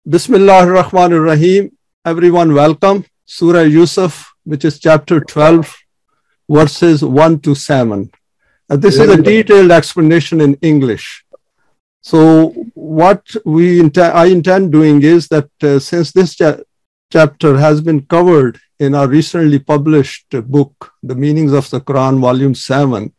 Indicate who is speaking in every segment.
Speaker 1: Bismillah ar-Rahman ar-Rahim. Everyone welcome. Surah Yusuf, which is chapter 12, verses 1 to 7. This is a detailed explanation in English. So what I intend doing is that since this chapter has been covered in our recently published book, The Meanings of the Quran, Volume 7,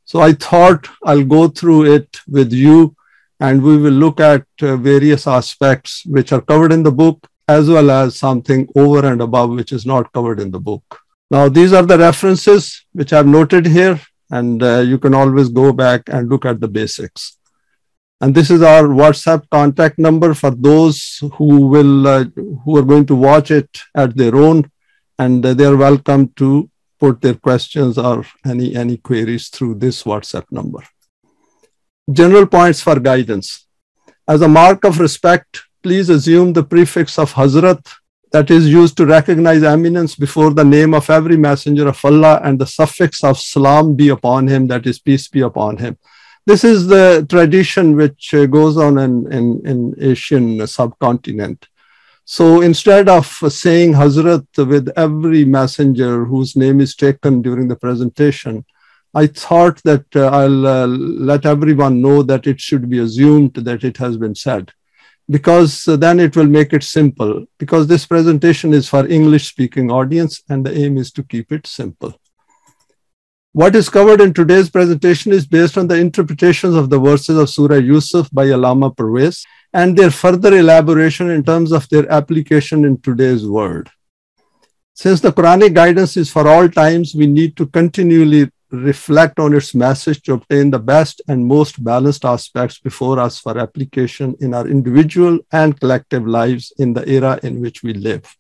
Speaker 1: so I thought I'll go through it with you and we will look at various aspects which are covered in the book, as well as something over and above which is not covered in the book. Now, these are the references which I've noted here, and you can always go back and look at the basics. And this is our WhatsApp contact number for those who are going to watch it at their own, and they are welcome to put their questions or any queries through this WhatsApp number. General points for guidance. As a mark of respect, please assume the prefix of Hazrat, that is used to recognize eminence, before the name of every messenger of Allah, and the suffix of salam be upon him, that is peace be upon him. This is the tradition which goes on in Asian subcontinent. So instead of saying Hazrat with every messenger whose name is taken during the presentation, I thought that I'll let everyone know that it should be assumed that it has been said, because then it will make it simple, because this presentation is for English-speaking audience and the aim is to keep it simple. What is covered in today's presentation is based on the interpretations of the verses of Surah Yusuf by Allama Parwez and their further elaboration in terms of their application in today's world. Since the Quranic guidance is for all times, we need to continually reflect on its message to obtain the best and most balanced aspects before us for application in our individual and collective lives in the era in which we live.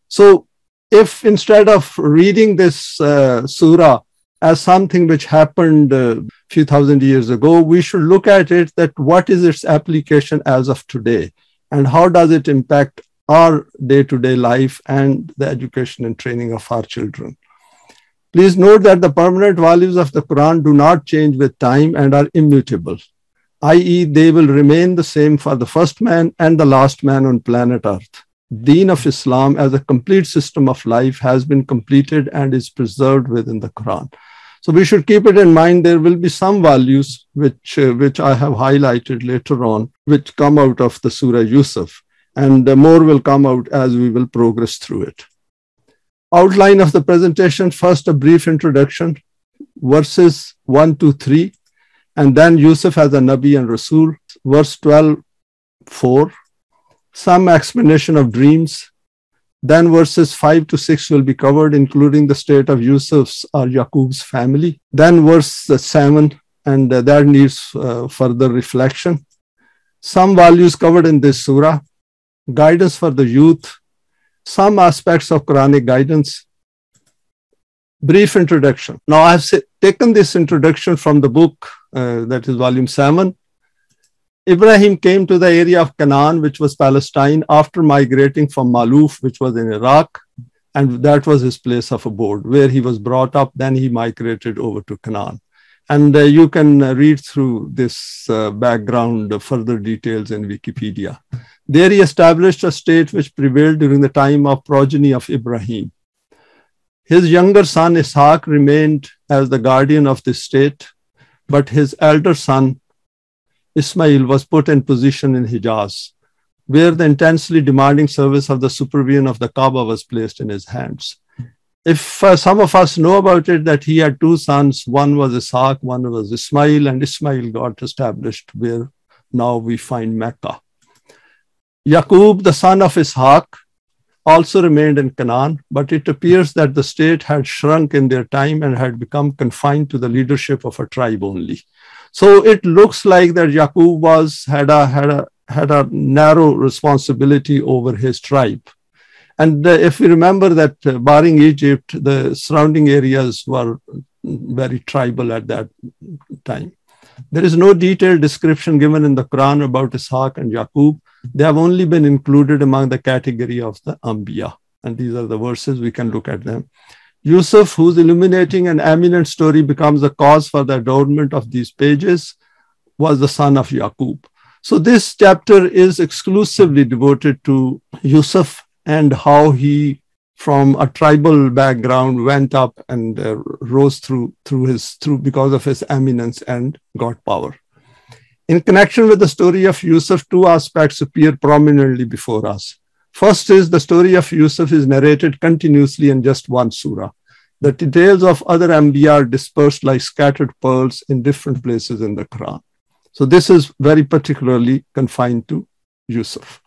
Speaker 1: So if instead of reading this surah as something which happened a few thousand years ago, we should look at it that what is its application as of today and how does it impact our day-to-day life and the education and training of our children. Please note that the permanent values of the Quran do not change with time and are immutable, i.e. they will remain the same for the first man and the last man on planet Earth. Deen of Islam as a complete system of life has been completed and is preserved within the Quran. So we should keep it in mind there will be some values which I have highlighted later on, which come out of the Surah Yusuf, and more will come out as we will progress through it. Outline of the presentation: first, a brief introduction, verses 1 to 3, and then Yusuf as a Nabi and Rasool, verse 12, 4, some explanation of dreams, then verses 5 to 6 will be covered, including the state of Yusuf's or Yaqub's family, then verse 7, and that needs further reflection. Some values covered in this surah, guidance for the youth, some aspects of Quranic guidance, brief introduction. Now, I have taken this introduction from the book, that is volume 7. Ibrahim came to the area of Canaan, which was Palestine, after migrating from Maluf, which was in Iraq, and that was his place of abode, where he was brought up. Then he migrated over to Canaan. And you can read through this background, further details in Wikipedia. There he established a state which prevailed during the time of progeny of Ibrahim. His younger son Ishaq remained as the guardian of this state, but his elder son Ismail was put in position in Hijaz, where the intensely demanding service of the supervision of the Kaaba was placed in his hands. If some of us know about it, that he had two sons, one was Ishaq, one was Ismail, and Ismail got established where now we find Mecca. Yaqub, the son of Ishaq, also remained in Canaan, but it appears that the state had shrunk in their time and had become confined to the leadership of a tribe only. So it looks like that Yaqub had a narrow responsibility over his tribe. And if we remember that barring Egypt, the surrounding areas were very tribal at that time. There is no detailed description given in the Quran about Ishaq and Yaqub. They have only been included among the category of the Anbiya. And these are the verses, we can look at them. Yusuf, whose illuminating and eminent story becomes the cause for the adornment of these pages, was the son of Yaqub. So this chapter is exclusively devoted to Yusuf and how he, from a tribal background, went up and rose through because of his eminence and got power. In connection with the story of Yusuf, two aspects appear prominently before us. First is the story of Yusuf is narrated continuously in just one surah. The details of other Anbiya are dispersed like scattered pearls in different places in the Quran. So this is very particularly confined to Yusuf.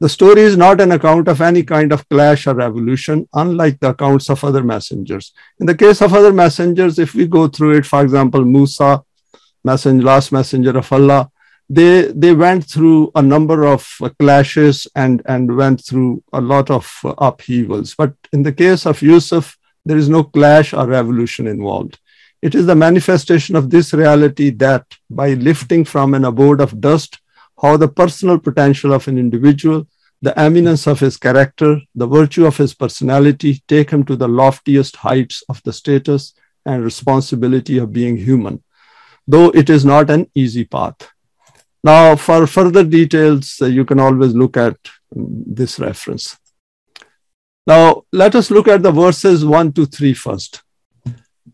Speaker 1: The story is not an account of any kind of clash or revolution, unlike the accounts of other messengers. In the case of other messengers, if we go through it, for example, Musa, last messenger of Allah, they went through a number of clashes and went through a lot of upheavals. But in the case of Yusuf, there is no clash or revolution involved. It is the manifestation of this reality that by lifting from an abode of dust, how the personal potential of an individual, the eminence of his character, the virtue of his personality take him to the loftiest heights of the status and responsibility of being human, though it is not an easy path. Now, for further details, you can always look at this reference. Now, let us look at the verses 1 to 3 first.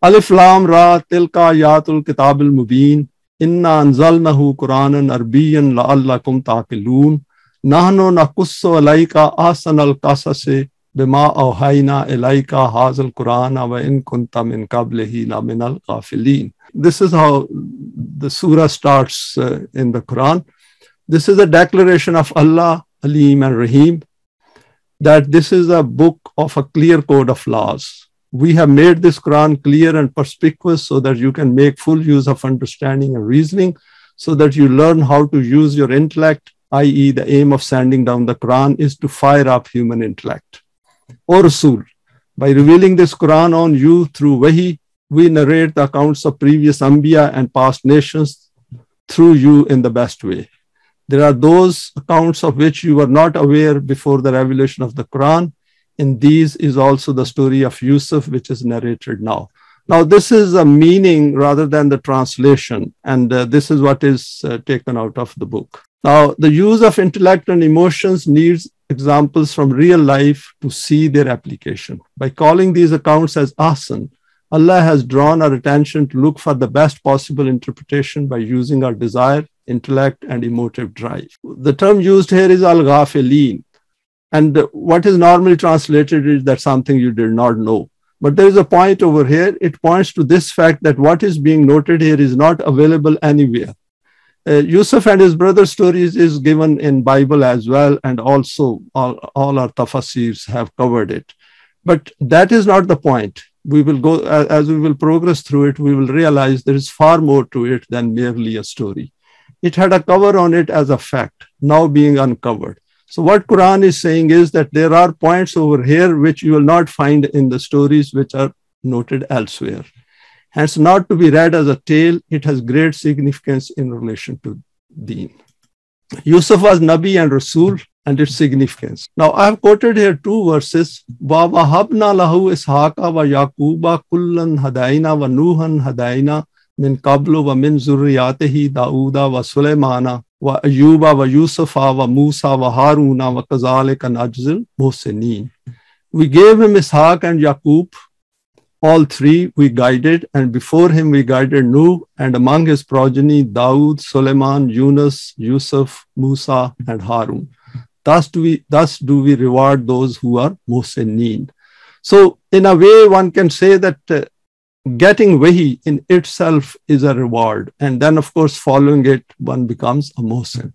Speaker 1: Alif Lam Ra Tilka Ayatul Kitabil Mubin Inna Anzalnahu Quranan Arabiyyan La'allakum Taqilun Nahnu Naqussu Alayka Ahsanal Qasasi Bima Awhayna Ilayka Hazal Qurana Wa In Kunta Min Qablihi La Minal Ghafilin. This is how the surah starts in the Quran. This is a declaration of Allah, Alim and Rahim, that this is a book of a clear code of laws. We have made this Quran clear and perspicuous so that you can make full use of understanding and reasoning, so that you learn how to use your intellect, i.e. the aim of sending down the Quran is to fire up human intellect. O Rasool, by revealing this Quran on you through Wahi, we narrate the accounts of previous Anbiya and past nations through you in the best way. There are those accounts of which you were not aware before the revelation of the Quran. In these is also the story of Yusuf, which is narrated now. Now, this is a meaning rather than the translation, and this is what is taken out of the book. Now, the use of intellect and emotions needs examples from real life to see their application. By calling these accounts as ahsan, Allah has drawn our attention to look for the best possible interpretation by using our desire, intellect, and emotive drive. The term used here is al-ghafilin. And what is normally translated is that something you did not know. But there is a point over here. It points to this fact that what is being noted here is not available anywhere. Yusuf and his brother's stories is given in Bible as well, and also all our tafasirs have covered it. But that is not the point. We will go, as we will progress through it, we will realize there is far more to it than merely a story. It had a cover on it as a fact, now being uncovered. So what Quran is saying is that there are points over here which you will not find in the stories which are noted elsewhere. Hence, not to be read as a tale, it has great significance in relation to Deen. Yusuf was Nabi and Rasool and its significance. Now, I have quoted here two verses. Wa wahabna lahu ishaqa wa yaquba kullan hadaina wa nuhan hadaina min qablu wa min zurriyatihi Dauda wa Sulaymana wa Ayyuba wa Yusufa wa Musa wa Haruna wa kazalika najzil muhsinin. We gave him Ishaq and Yaqub, all three we guided, and before him we guided Nuh, and among his progeny Daud, Suleiman, Yunus, Yusuf, Musa, and Harun. Thus do we reward those who are muhsinin. So in a way one can say that getting wahi in itself is a reward, and then of course following it one becomes a muhsin.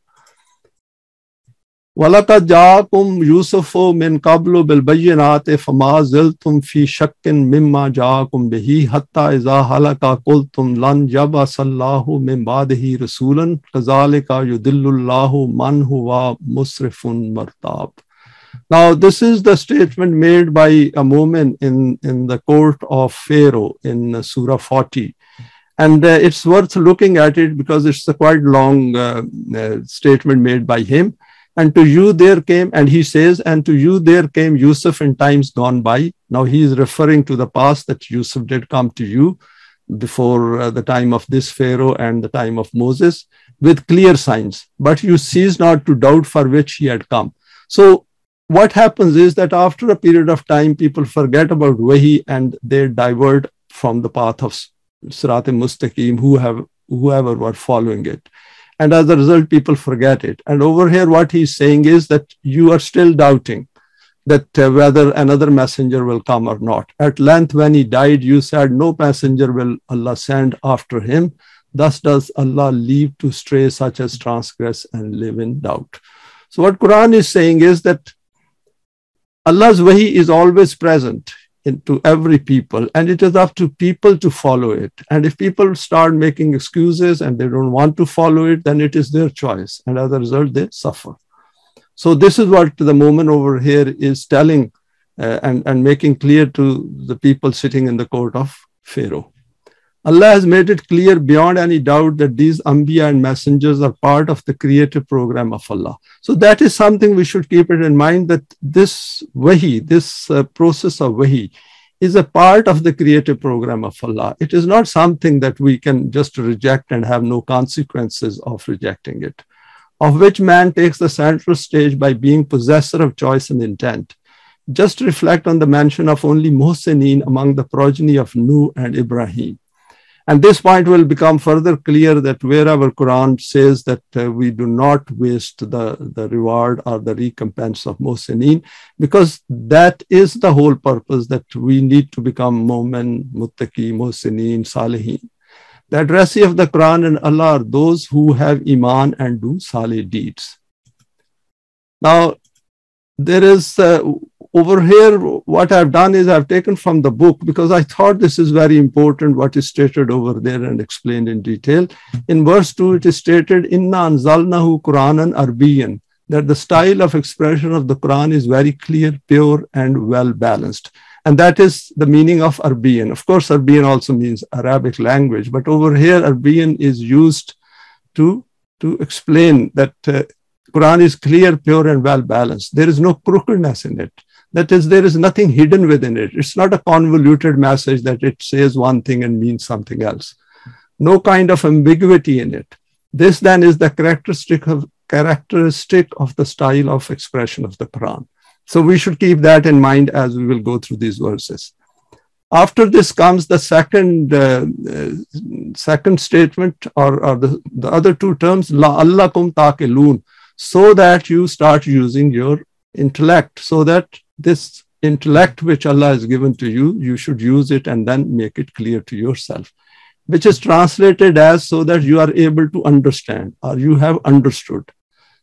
Speaker 1: وَلَقَدْ جَاءَكُمْ يُوسُفُ مِنْ قَبْلُ بِالْبَيِّنَاتِ فَمَا زِلْتُمْ فِي شَكٍّ مِمَّا جَاءَكُمْ بِهِ حَتَّى إِذَا هَلَكَ قُلْتُمْ لَنْ يَبْعَثَ اللَّهُ مِنْ بَعْدِهِ رَسُولًا كَذَلِكَ يُضِلُّ اللَّهُ مَنْ هُوَ مُسْرِفٌ مَرْتَابٌ. Now, this is the statement made by a mu'min in the court of Pharaoh in Surah 40. And it's worth looking at it because it's a quite long statement made by him. And to you there came, and he says, and to you there came Yusuf in times gone by. Now he is referring to the past that Yusuf did come to you. before the time of this Pharaoh and the time of Moses with clear signs, but you cease not to doubt for which he had come. So what happens is that after a period of time, people forget about Wahi and they divert from the path of Sirat-e-Mustaqim, whoever were following it. And as a result, people forget it. And over here, what he's saying is that you are still doubting that whether another messenger will come or not. At length, when he died, you said, no messenger will Allah send after him. Thus does Allah leave to stray such as transgress and live in doubt. So what Quran is saying is that Allah's wahi is always present into every people, and it is up to people to follow it. And if people start making excuses and they don't want to follow it, then it is their choice. And as a result, they suffer. So this is what the moment over here is telling and making clear to the people sitting in the court of Pharaoh. Allah has made it clear beyond any doubt that these Anbiya and messengers are part of the creative program of Allah. So that is something we should keep it in mind, that this wahi, this process of wahi is a part of the creative program of Allah. It is not something that we can just reject and have no consequences of rejecting it, of which man takes the central stage by being possessor of choice and intent. Just reflect on the mention of only Muhsineen among the progeny of Nuh and Ibrahim. And this point will become further clear that wherever Quran says that we do not waste the reward or the recompense of Muhsineen, because that is the whole purpose, that we need to become Mu'min, Muttaqi, Muhsineen, Salihin. The addressee of the Quran and Allah are those who have Iman and do Salih deeds. Now, there is over here, what I've done is I've taken from the book, because I thought this is very important, what is stated over there and explained in detail. In verse 2, it is stated, Inna anzalnahu Quranan Arabiyyan, that the style of expression of the Quran is very clear, pure, and well balanced. And that is the meaning of Arabian. Of course, Arabian also means Arabic language, but over here, Arabian is used to explain that Quran is clear, pure, and well balanced. There is no crookedness in it. That is, there is nothing hidden within it. It's not a convoluted message that it says one thing and means something else. No kind of ambiguity in it. This then is the characteristic of the style of expression of the Quran. So we should keep that in mind as we will go through these verses. After this comes the second statement, or the other two terms, la'allakum taqilun, so that you start using your intellect, so that this intellect which Allah has given to you, you should use it and then make it clear to yourself, which is translated as so that you are able to understand, or you have understood.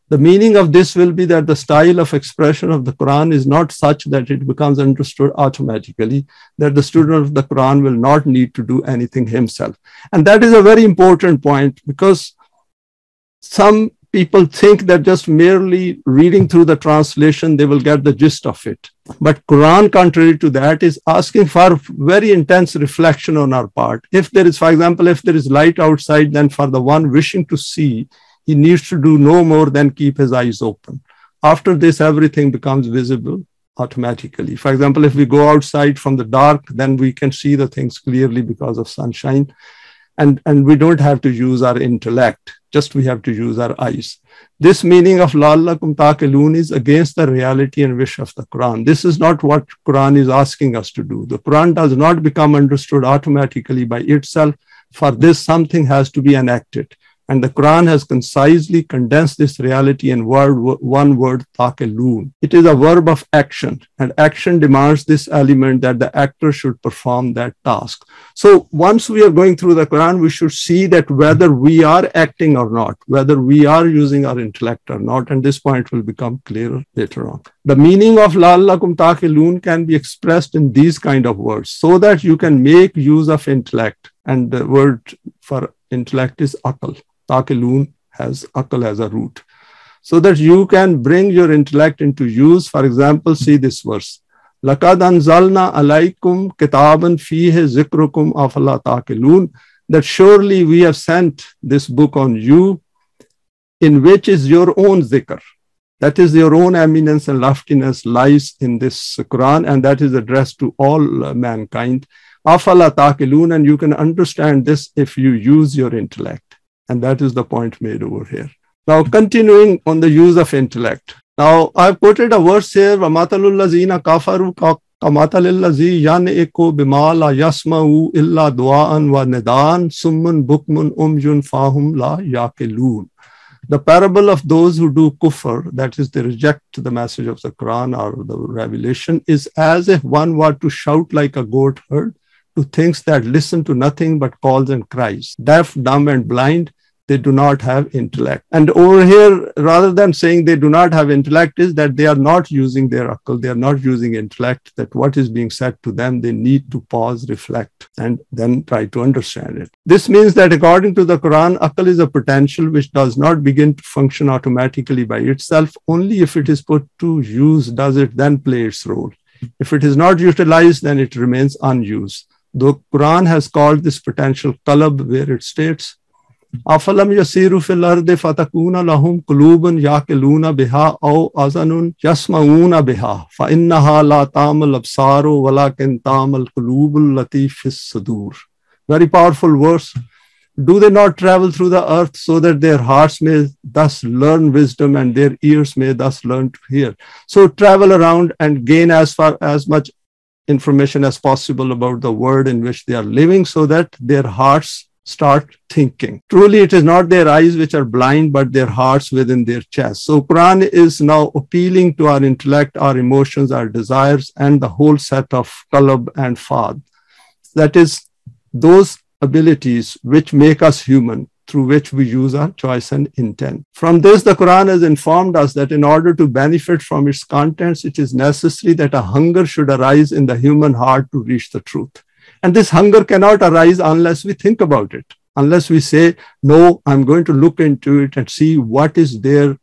Speaker 1: The meaning of this will be that the style of expression of the Quran is not such that it becomes understood automatically, that the student of the Quran will not need to do anything himself. And that is a very important point, because some people think that just merely reading through the translation, they will get the gist of it. But Quran, contrary to that, is asking for very intense reflection on our part. If there is, for example, if there is light outside, then for the one wishing to see, he needs to do no more than keep his eyes open. After this, everything becomes visible automatically. For example, if we go outside from the dark, then we can see the things clearly because of sunshine. And we don't have to use our intellect, just we have to use our eyes. This meaning of la'allakum taqilun is against the reality and wish of the Quran. This is not what Quran is asking us to do. The Quran does not become understood automatically by itself. For this, something has to be enacted. And the Quran has concisely condensed this reality in one word, taqilun. It is a verb of action, and action demands this element that the actor should perform that task. So once we are going through the Quran, we should see that whether we are acting or not, whether we are using our intellect or not, and this point will become clearer later on. The meaning of la'allakum taqilun can be expressed in these kind of words, so that you can make use of intellect. And the word for intellect is aql. Taqilun has aql as a root, so that you can bring your intellect into use. For example, see this verse. لَقَدْ أَنزَلْنَا عَلَيْكُمْ كِتَابًا فِيهِ ذِكْرُكُمْ أَفَلَا تَعْقِلُونَ, that surely we have sent this book on you, in which is your own zikr. That is, your own eminence and loftiness lies in this Quran, and that is addressed to all mankind. Afala taqilun, and you can understand this if you use your intellect. And that is the point made over here. Now, continuing on the use of intellect. Now, I've quoted a verse here, وَمَثَلُ الَّذِينَ كَفَرُوا كَمَثَلِ الَّذِي يَنْعِقُ بِمَا لَا يَسْمَعُ إِلَّا دُعَاءً وَنِدَاءً صُمٌّ بُكْمٌ أُمْيٌ فَهُمْ لَا يَعْقِلُونَ. The parable of those who do kufr, that is, they reject the message of the Quran or the revelation, is as if one were to shout like a goat herd to things that listen to nothing but calls and cries. Deaf, dumb, and blind, they do not have intellect. And over here, rather than saying they do not have intellect, is that they are not using their akal, they are not using intellect, that what is being said to them, they need to pause, reflect, and then try to understand it. This means that according to the Quran, akal is a potential which does not begin to function automatically by itself. Only if it is put to use does it then play its role. If it is not utilized, then it remains unused. The Quran has called this potential qalb, where it states, أَفَلَمْ يَسِيرُوا فِي الْأَرْضِ فَتَكُونَ لَهُمْ قُلُوبٌ يَعْقِلُونَ بِهَا أَوْ آذَانٌ يَسْمَعُونَ بِهَا فَإِنَّهَا لَا تَعْمَى الْأَبْصَارُ وَلَكِنْ تَعْمَى الْقُلُوبُ الَّتِي فِي الصُّدُورِ. Very powerful verse. Do they not travel through the earth so that their hearts may thus learn wisdom and their ears may thus learn to hear? So travel around and gain as much information as possible about the world in which they are living so that their hearts start thinking. Truly, it is not their eyes which are blind, but their hearts within their chest. So Quran is now appealing to our intellect, our emotions, our desires, and the whole set of qalb and fad. That is, those abilities which make us human, through which we use our choice and intent. From this, the Quran has informed us that in order to benefit from its contents, it is necessary that a hunger should arise in the human heart to reach the truth. And this hunger cannot arise unless we think about it, unless we say, no, I'm going to look into it and see what is there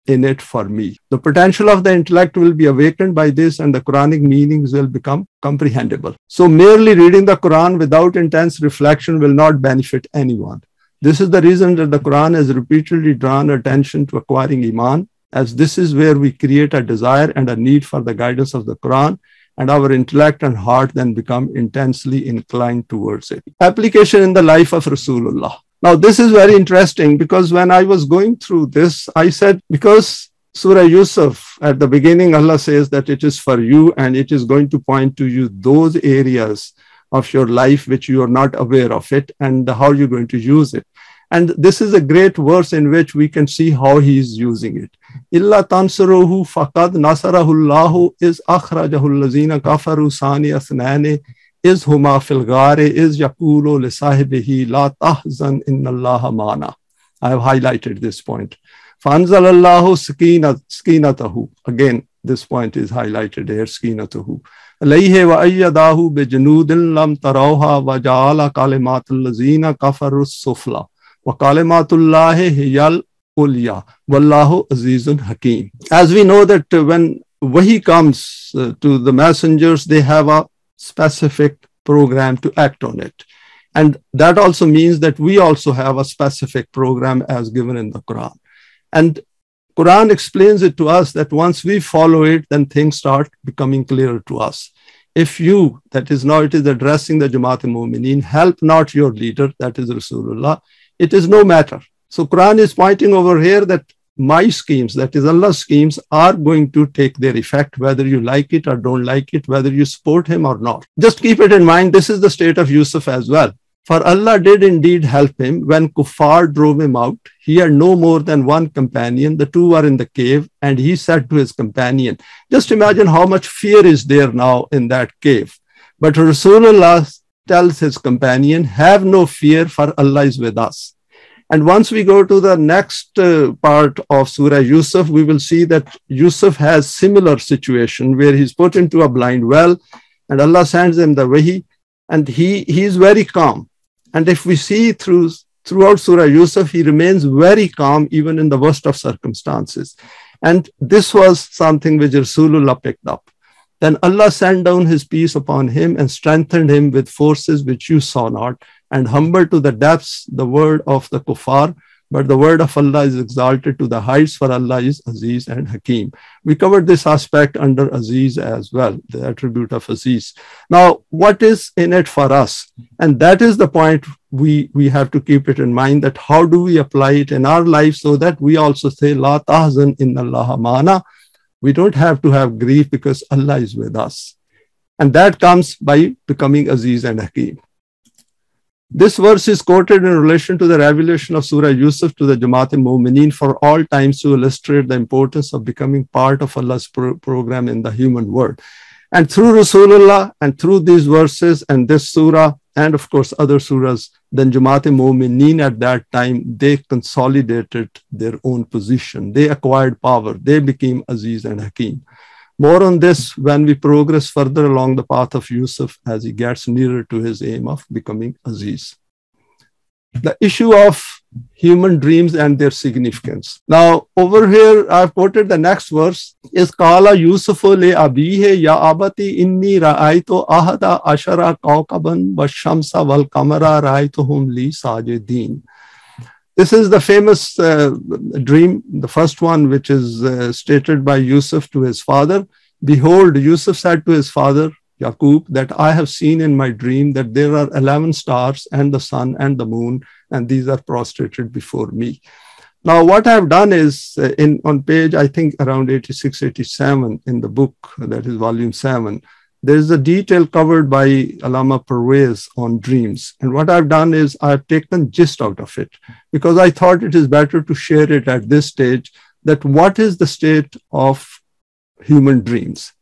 Speaker 1: in it for me. The potential of the intellect will be awakened by this, and the Quranic meanings will become comprehensible. So merely reading the Quran without intense reflection will not benefit anyone. This is the reason that the Quran has repeatedly drawn attention to acquiring Iman, as this is where we create a desire and a need for the guidance of the Quran, and our intellect and heart then become intensely inclined towards it. Application in the life of Rasulullah. Now, this is very interesting because when I was going through this, I said, because Surah Yusuf, at the beginning, Allah says that it is for you and it is going to point to you those areas of your life which you are not aware of it and how you're going to use it. And this is a great verse in which we can see how he is using it. Illa tansuruhu faqad nasarahullahu is akhrajahul lazina kafaru sani asnani is huma fil ghari is yaqulu li sahibihi la tahzan innallaha mana. I have highlighted this point. Fanzalallahu sakinatahu. Again, this point is highlighted here, sakinatahu. Alayhi wa ayyadahu bi junudin lam tarawha wa ja'ala kalimatul lazina kafaru sufla. وَقَالِمَاتُ hiyal ulya wallahu azizun hakim. As we know that when wahi comes to the messengers, they have a specific program to act on it. And that also means that we also have a specific program as given in the Quran. And Quran explains it to us that once we follow it, then things start becoming clearer to us. If you, that is now it is addressing the Jamaat-e-Mu'mineen, help not your leader, that is Rasulullah, it is no matter. So Quran is pointing over here that my schemes, that is Allah's schemes, are going to take their effect, whether you like it or don't like it, whether you support him or not. Just keep it in mind, this is the state of Yusuf as well. For Allah did indeed help him when Kuffar drove him out. He had no more than one companion. The two were in the cave, and he said to his companion, just imagine how much fear is there now in that cave. But Rasulullah tells his companion, have no fear, for Allah is with us. And once we go to the next part of Surah Yusuf, we will see that Yusuf has similar situation where he's put into a blind well and Allah sends him the wahi, and he is very calm. And if we see throughout Surah Yusuf, he remains very calm even in the worst of circumstances. And this was something which Rasulullah picked up. Then Allah sent down his peace upon him and strengthened him with forces which you saw not, and humbled to the depths the word of the kuffar, but the word of Allah is exalted to the heights, for Allah is Aziz and Hakim. We covered this aspect under Aziz as well, the attribute of Aziz. Now, what is in it for us? And that is the point we have to keep it in mind, that how do we apply it in our life so that we also say, La tahzan inna Allaha ma'ana. We don't have to have grief because Allah is with us. And that comes by becoming Aziz and Hakim. This verse is quoted in relation to the revelation of Surah Yusuf to the Jamaat-e-Mu'mineen for all times to illustrate the importance of becoming part of Allah's program in the human world. And through Rasulullah and through these verses and this surah, and of course other surahs, then Jamaat-e-Mu'mineen at that time, they consolidated their own position. They acquired power. They became Aziz and Hakim. More on this when we progress further along the path of Yusuf as he gets nearer to his aim of becoming Aziz. The issue of human dreams and their significance. Now, over here, I've quoted the next verse, is Qala Yusufu li abihi ya abati inni ra'aytu ahada ashara kawkaban wa shamsa wal qamara ra'aytuhum li sajidin. This is the famous dream, the first one, which is stated by Yusuf to his father. Behold, Yusuf said to his father, Yaqub, that I have seen in my dream that there are 11 stars and the sun and the moon, and these are prostrated before me. Now, what I've done is on page, I think around 86, 87 in the book, that is volume 7, there is a detail covered by Allama Parwez on dreams. And what I've done is I've taken gist out of it because I thought it is better to share it at this stage, that what is the state of human dreams.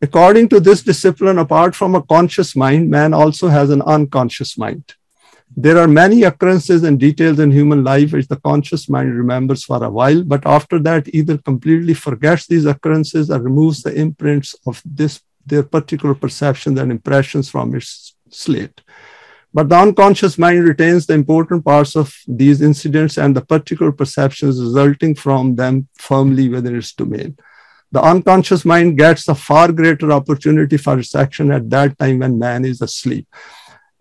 Speaker 1: According to this discipline, apart from a conscious mind, man also has an unconscious mind. There are many occurrences and details in human life which the conscious mind remembers for a while, but after that either completely forgets these occurrences or removes the imprints of their particular perceptions and impressions from its slate. But the unconscious mind retains the important parts of these incidents and the particular perceptions resulting from them firmly within its domain. The unconscious mind gets a far greater opportunity for its action at that time when man is asleep.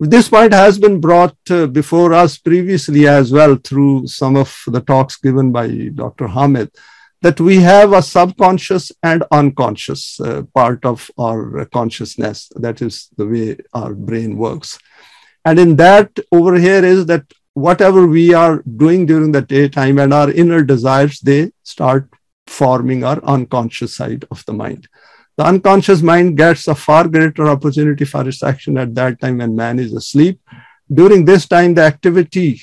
Speaker 1: This point has been brought before us previously as well through some of the talks given by Dr. Hamid, that we have a subconscious and unconscious part of our consciousness. That is the way our brain works. And in that, over here is that whatever we are doing during the daytime and our inner desires, they start forming our unconscious side of the mind. The unconscious mind gets a far greater opportunity for its action at that time when man is asleep. During this time, the activity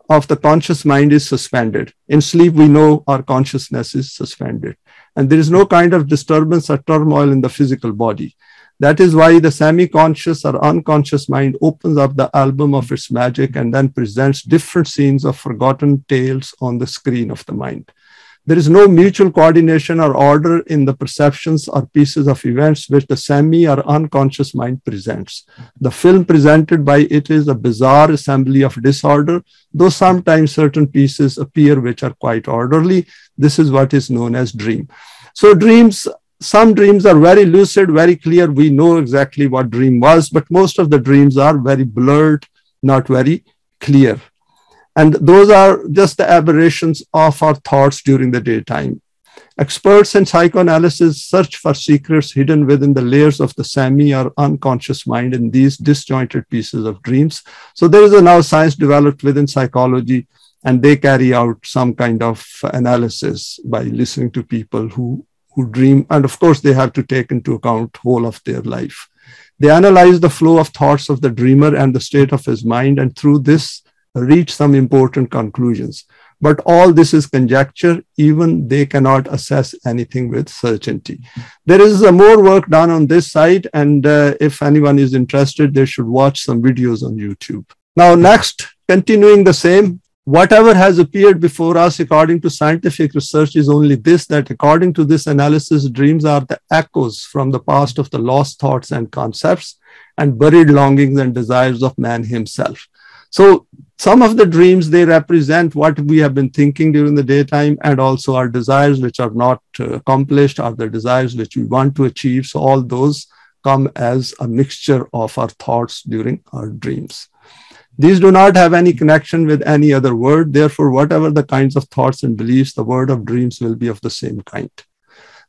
Speaker 1: of the conscious mind is suspended. In sleep, we know our consciousness is suspended. And there is no kind of disturbance or turmoil in the physical body. That is why the semi-conscious or unconscious mind opens up the album of its magic and then presents different scenes of forgotten tales on the screen of the mind. There is no mutual coordination or order in the perceptions or pieces of events which the semi or unconscious mind presents. The film presented by it is a bizarre assembly of disorder, though sometimes certain pieces appear which are quite orderly. This is what is known as dream. So dreams, some dreams are very lucid, very clear. We know exactly what dream was, but most of the dreams are very blurred, not very clear. And those are just the aberrations of our thoughts during the daytime. Experts in psychoanalysis search for secrets hidden within the layers of the semi or unconscious mind in these disjointed pieces of dreams. So there is a now science developed within psychology, and they carry out some kind of analysis by listening to people who dream. And of course, they have to take into account whole of their life. They analyze the flow of thoughts of the dreamer and the state of his mind, and through this, reach some important conclusions. But all this is conjecture. Even they cannot assess anything with certainty. There is more work done on this side, and if anyone is interested, they should watch some videos on YouTube. Now, next, continuing the same, whatever has appeared before us according to scientific research is only this, that according to this analysis, dreams are the echoes from the past of the lost thoughts and concepts and buried longings and desires of man himself. So some of the dreams, they represent what we have been thinking during the daytime, and also our desires which are not accomplished, or the desires which we want to achieve. So all those come as a mixture of our thoughts during our dreams. These do not have any connection with any other word. Therefore, whatever the kinds of thoughts and beliefs, the word of dreams will be of the same kind.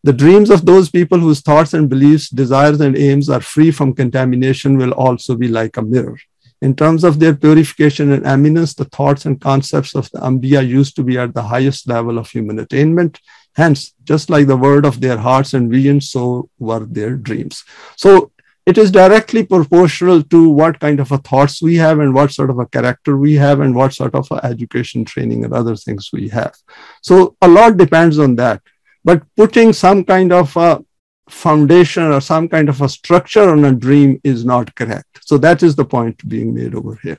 Speaker 1: The dreams of those people whose thoughts and beliefs, desires and aims are free from contamination will also be like a mirror. In terms of their purification and eminence, the thoughts and concepts of the Anbiya used to be at the highest level of human attainment. Hence, just like the word of their hearts and visions, so were their dreams. So it is directly proportional to what kind of a thoughts we have and what sort of a character we have and what sort of a education, training and other things we have. So a lot depends on that. But putting some kind of a foundation or some kind of a structure on a dream is not correct. So that is the point being made over here.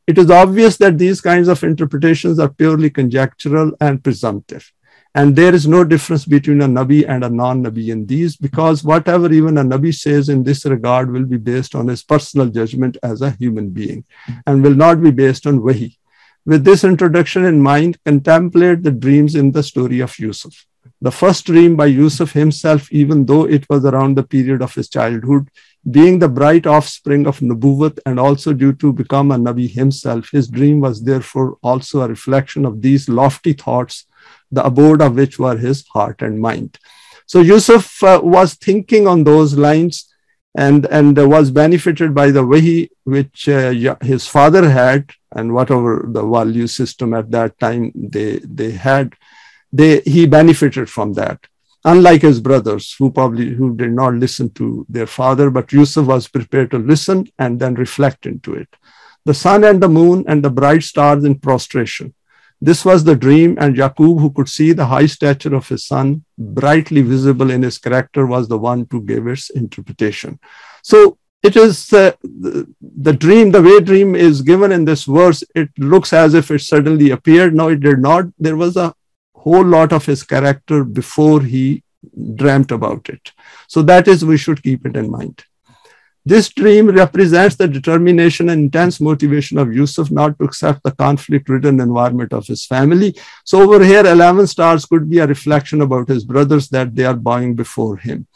Speaker 1: It is obvious that these kinds of interpretations are purely conjectural and presumptive. And there is no difference between a Nabi and a non-Nabi in these, because whatever even a Nabi says in this regard will be based on his personal judgment as a human being and will not be based on Wahi. With this introduction in mind, contemplate the dreams in the story of Yusuf. The first dream by Yusuf himself, even though it was around the period of his childhood, being the bright offspring of Nubuwwat and also due to become a Nabi himself, his dream was therefore also a reflection of these lofty thoughts, the abode of which were his heart and mind. So Yusuf was thinking on those lines and was benefited by the wahi which his father had, and whatever the value system at that time they had, he benefited from that. Unlike his brothers who did not listen to their father, but Yusuf was prepared to listen and then reflect into it. The sun and the moon and the bright stars in prostration. This was the dream, and Yaqub, who could see the high stature of his son, brightly visible in his character, was the one to give its interpretation. So it is the dream, the way dream is given in this verse, it looks as if it suddenly appeared. No, it did not. There was a whole lot of his character before he dreamt about it. So that is, we should keep it in mind. This dream represents the determination and intense motivation of Yusuf not to accept the conflict-ridden environment of his family. So over here, 11 stars could be a reflection about his brothers that they are bowing before him.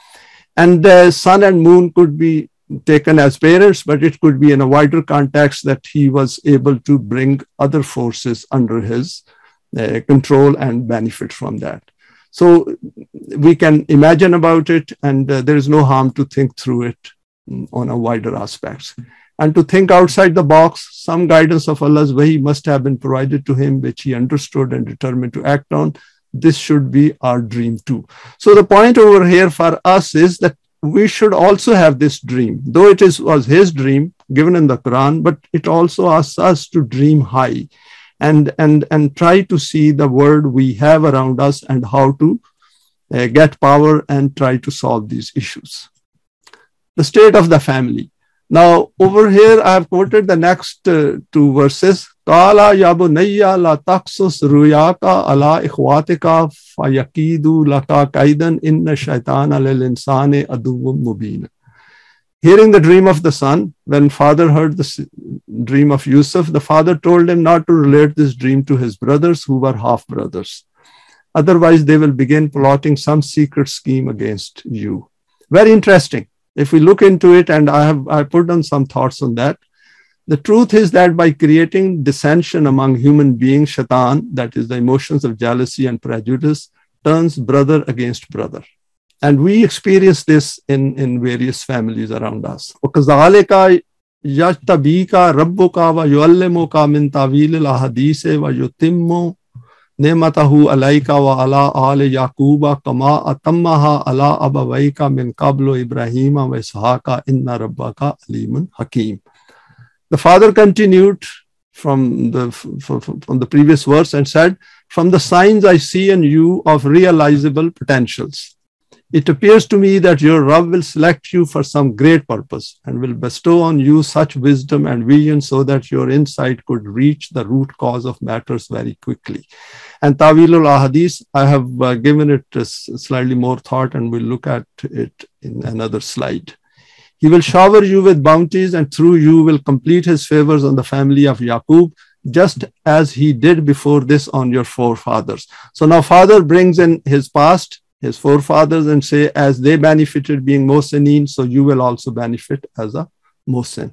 Speaker 1: And the sun and moon could be taken as parents, but it could be in a wider context that he was able to bring other forces under his control and benefit from that. So we can imagine about it, and there is no harm to think through it on a wider aspects. And to think outside the box, some guidance of Allah's wahi must have been provided to him, which he understood and determined to act on. This should be our dream too. So the point over here for us is that we should also have this dream, though it was his dream given in the Quran, but it also asks us to dream high and try to see the world we have around us and how to get power and try to solve these issues. The state of the family. Now, over here, I have quoted the next two verses. Qala ya bunayya la taqsus ruyaka ala ikhwatika fayakidu laka kaidan inna shaytana lil insani aduwwun mubin. Hearing the dream of the son, when father heard the dream of Yusuf, the father told him not to relate this dream to his brothers who were half brothers. Otherwise, they will begin plotting some secret scheme against you. Very interesting. If we look into it, and I put on some thoughts on that, the truth is that by creating dissension among human beings, shaitan, that is the emotions of jealousy and prejudice, turns brother against brother. And we experience this in various families around us. وَكَذَلِكَ يَجْتَبِيكَ رَبُّكَ وَيُعَلِّمُكَ مِنْ تَأْوِيلِ الْأَحَادِيثِ وَيُتِمُّ نعمته عليك وعلى آل يعقوب كما أتمها على أبويك من قبل إبراهيم وإسحاق إن ربك عليم حكيم. The father continued from the previous verse and said, from the signs I see in you of realizable potentials, it appears to me that your Rabb will select you for some great purpose and will bestow on you such wisdom and vision so that your insight could reach the root cause of matters very quickly. And Tawilul Ahadith, I have given it slightly more thought, and we'll look at it in another slide. He will shower you with bounties, and through you will complete his favors on the family of Yaqub, just as he did before this on your forefathers. So now father brings in his past, his forefathers, and say, as they benefited being Mohsinin, so you will also benefit as a Mohsin.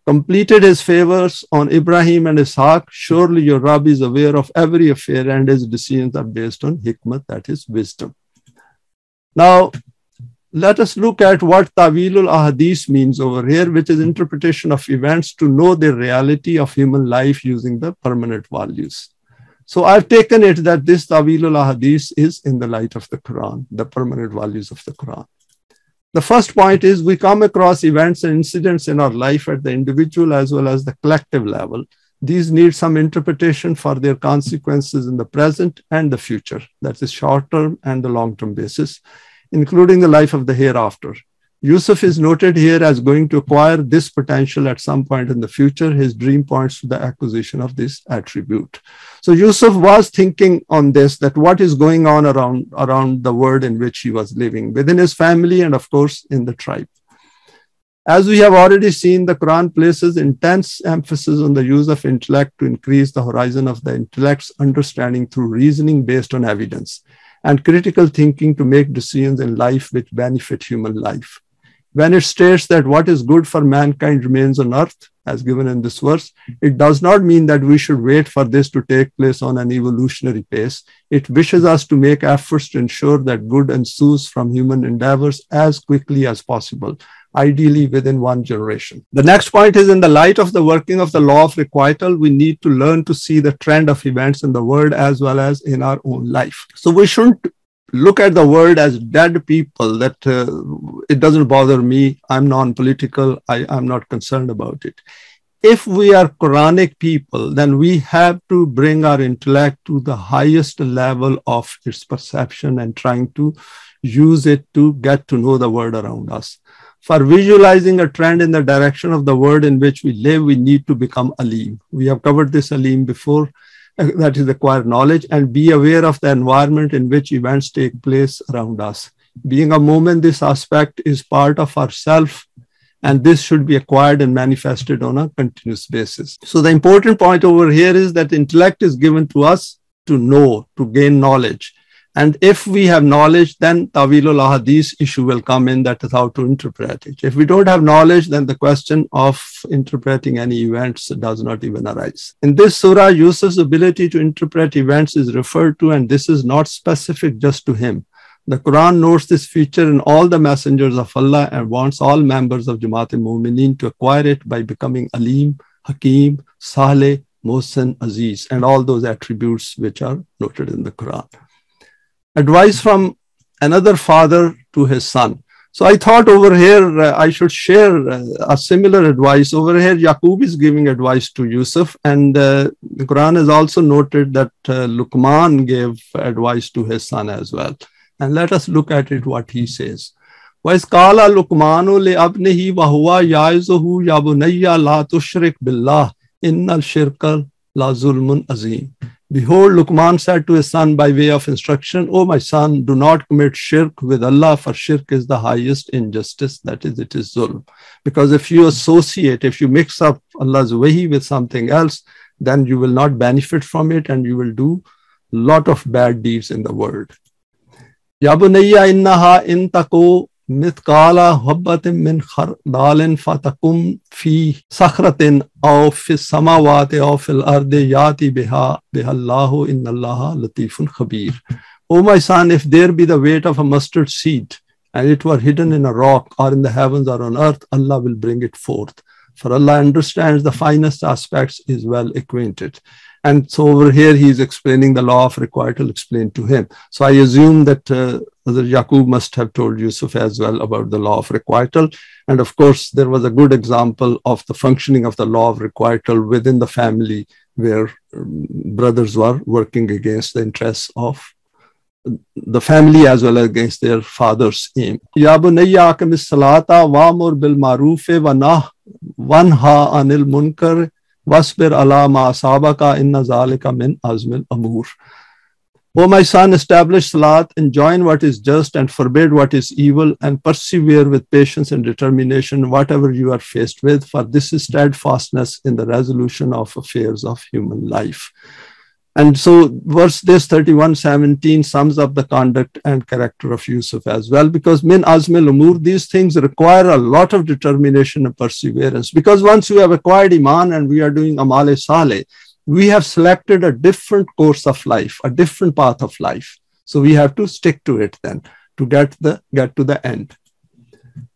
Speaker 1: completed his favors on Ibrahim and Ishaq. Surely your Rabb is aware of every affair, and his decisions are based on hikmah, that is wisdom. Now, let us look at what Ta'wilul Ahadith means over here, which is interpretation of events to know the reality of human life using the permanent values. So I've taken it that this Ta'wilul Ahadith is in the light of the Quran, the permanent values of the Quran. The first point is we come across events and incidents in our life at the individual as well as the collective level. These need some interpretation for their consequences in the present and the future, that is short-term and the long-term basis, including the life of the hereafter. Yusuf is noted here as going to acquire this potential at some point in the future. His dream points to the acquisition of this attribute. So Yusuf was thinking on this, that what is going on around the world in which he was living, within his family and of course in the tribe. As we have already seen, the Quran places intense emphasis on the use of intellect to increase the horizon of the intellect's understanding through reasoning based on evidence and critical thinking to make decisions in life which benefit human life. When it states that what is good for mankind remains on earth, as given in this verse, it does not mean that we should wait for this to take place on an evolutionary pace. It wishes us to make efforts to ensure that good ensues from human endeavors as quickly as possible, ideally within one generation. The next point is, in the light of the working of the law of requital, we need to learn to see the trend of events in the world as well as in our own life. So we shouldn't look at the world as dead people, that it doesn't bother me, I'm non-political, I'm not concerned about it. If we are Quranic people, then we have to bring our intellect to the highest level of its perception and trying to use it to get to know the world around us. For visualizing a trend in the direction of the world in which we live, we need to become alim. We have covered this alim before. That is, acquire knowledge and be aware of the environment in which events take place around us. Being a moment, this aspect is part of ourself, and this should be acquired and manifested on a continuous basis. So the important point over here is that intellect is given to us to know, to gain knowledge. And if we have knowledge, then Ta'wilul Ahadith issue will come in, that is how to interpret it. If we don't have knowledge, then the question of interpreting any events does not even arise. In this surah, Yusuf's ability to interpret events is referred to, and this is not specific just to him. The Quran notes this feature in all the messengers of Allah and wants all members of Jamaat-e-Mu'mineen to acquire it by becoming Alim, Hakim, Saleh, Mohsen, Aziz, and all those attributes which are noted in the Quran. Advice from another father to his son. So I thought over here I should share a similar advice. Over here, Yaqub is giving advice to Yusuf, and the Quran has also noted that Luqman gave advice to his son as well. And let us look at it, what he says. وَإِذْ قَالَ لُقْمَانُ لِأَبْنِهِ وَهُوَ يَعِظُهُ يَا بُنَيَّ لَا تُشْرِكْ بِاللَّهِ إِنَّ الشِّرْكَ لَظُلْمٌ عَظِيمٌ. Behold, Luqman said to his son by way of instruction, O my son, do not commit shirk with Allah, for shirk is the highest injustice, that is, it is zulm. Because if you associate, if you mix up Allah's wahi with something else, then you will not benefit from it and you will do a lot of bad deeds in the world. Ya bunayya innaha in taqu mithqala habbatin min khardalin fatakum fi sakhratin aw fi samawati aw fil ardi yati biha Allahu innallaha latifun khabir. O my son, if there be the weight of a mustard seed and it were hidden in a rock or in the heavens or on earth, Allah will bring it forth. For Allah understands the finest aspects, is well acquainted. And so over here, he is explaining the law of requital explained to him. So I assume that Yaqub must have told Yusuf as well about the law of requital. And of course, there was a good example of the functioning of the law of requital within the family, where brothers were working against the interests of the family as well as against their father's aim. Ya bunayya aqimis salata wa'mur bil ma'rufi wanha anil munkar wasbir ala ma asabaka inna zalika min azmil amur. O my son, establish salat, enjoin what is just and forbid what is evil, and persevere with patience and determination whatever you are faced with, for this is steadfastness in the resolution of affairs of human life. And so verse this 31:17 sums up the conduct and character of Yusuf as well, because min azmil umur, these things require a lot of determination and perseverance. Because once you have acquired iman and we are doing amale saleh, we have selected a different course of life, a different path of life. So we have to stick to it then to get to the end.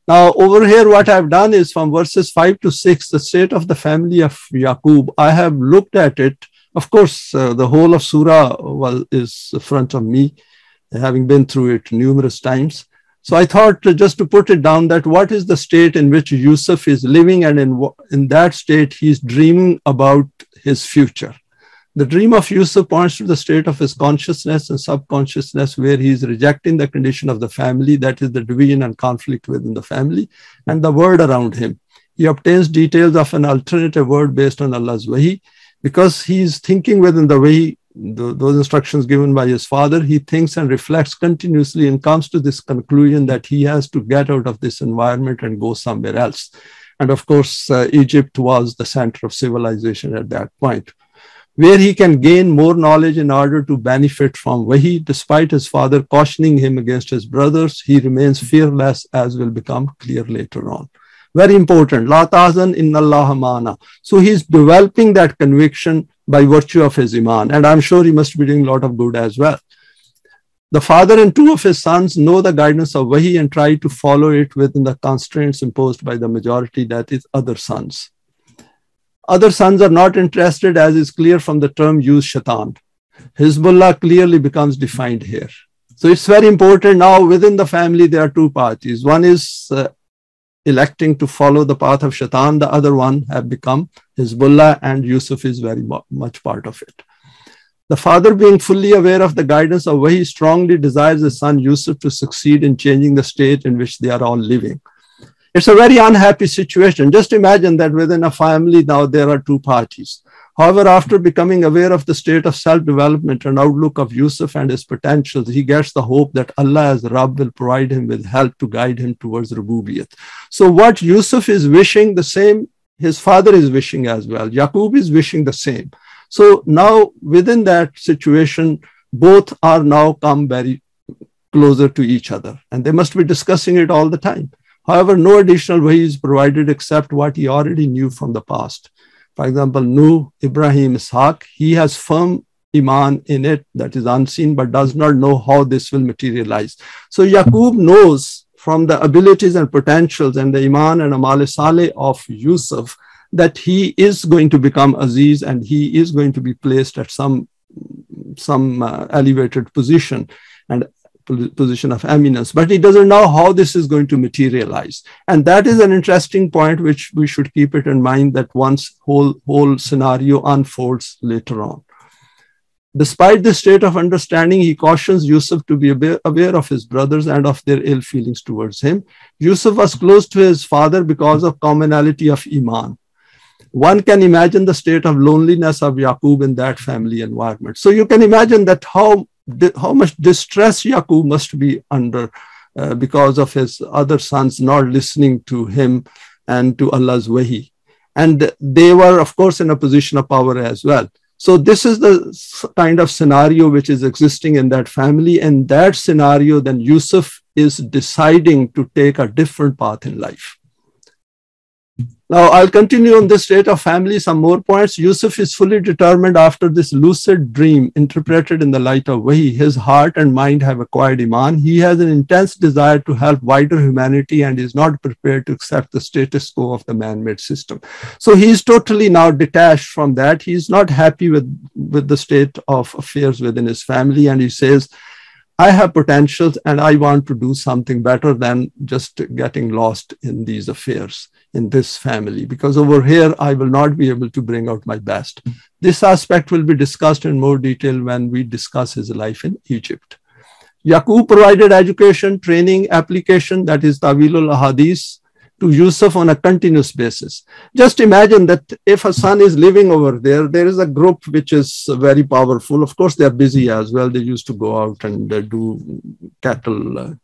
Speaker 1: Now, over here, what I've done is from verses 5 to 6, the state of the family of Yaqub. I have looked at it. Of course, the whole of Surah is in front of me, having been through it numerous times. So I thought just to put it down that what is the state in which Yusuf is living, and in that state, he's dreaming about his future. The dream of Yusuf points to the state of his consciousness and subconsciousness, where he is rejecting the condition of the family, that is the division and conflict within the family, and the world around him. He obtains details of an alternative world based on Allah's wahi. Because he's thinking within the way, those instructions given by his father, he thinks and reflects continuously and comes to this conclusion that he has to get out of this environment and go somewhere else. And of course, Egypt was the center of civilization at that point, where he can gain more knowledge in order to benefit from wahi. Despite his father cautioning him against his brothers, he remains fearless, as will become clear later on. Very important. La tahzan inna Allah ma'ana. So he's developing that conviction by virtue of his iman. And I'm sure he must be doing a lot of good as well. The father and two of his sons know the guidance of wahi and try to follow it within the constraints imposed by the majority, that is other sons. Other sons are not interested, as is clear from the term used, shaitan. Hizbullah clearly becomes defined here. So it's very important. Now within the family, there are two parties. One is electing to follow the path of shaitan. The other one have become Hizbullah, and Yusuf is very much part of it. The father, being fully aware of the guidance of wahi, strongly desires his son Yusuf to succeed in changing the state in which they are all living. It's a very unhappy situation. Just imagine that within a family now there are two parties. However, after becoming aware of the state of self-development and outlook of Yusuf and his potentials, he gets the hope that Allah as Rabb will provide him with help to guide him towards Rububiyyat. So what Yusuf is wishing, the same his father is wishing as well. Yaqub is wishing the same. So now within that situation, both are now come very closer to each other, and they must be discussing it all the time. However, no additional wahi is provided except what he already knew from the past. For example, Nuh, Ibrahim, Ishaq, he has firm iman in it that is unseen, but does not know how this will materialize. So Yaqub knows from the abilities and potentials and the iman and amal saleh of Yusuf that he is going to become Aziz, and he is going to be placed at some elevated position and position of eminence, but he doesn't know how this is going to materialize. And that is an interesting point which we should keep it in mind, that once whole scenario unfolds later on. Despite this state of understanding, he cautions Yusuf to be aware of his brothers and of their ill feelings towards him. Yusuf was close to his father because of commonality of iman. One can imagine the state of loneliness of Yaqub in that family environment. So you can imagine that how much distress Yaqub must be under because of his other sons not listening to him and to Allah's wahi. And they were, of course, in a position of power as well. So this is the kind of scenario which is existing in that family. And that scenario, then Yusuf is deciding to take a different path in life. Now, I'll continue on this state of family, some more points. Yusuf is fully determined after this lucid dream interpreted in the light of wahi. His heart and mind have acquired iman. He has an intense desire to help wider humanity and is not prepared to accept the status quo of the man-made system. So he is totally now detached from that. He is not happy with the state of affairs within his family, and he says, I have potentials and I want to do something better than just getting lost in these affairs in this family, because over here I will not be able to bring out my best. This aspect will be discussed in more detail when we discuss his life in Egypt. Yaqub provided education, training, application, that is Tawilul Ahadith, to Yusuf on a continuous basis. Just imagine that if a son is living over there, there is a group which is very powerful. Of course, they are busy as well. They used to go out and do cattle,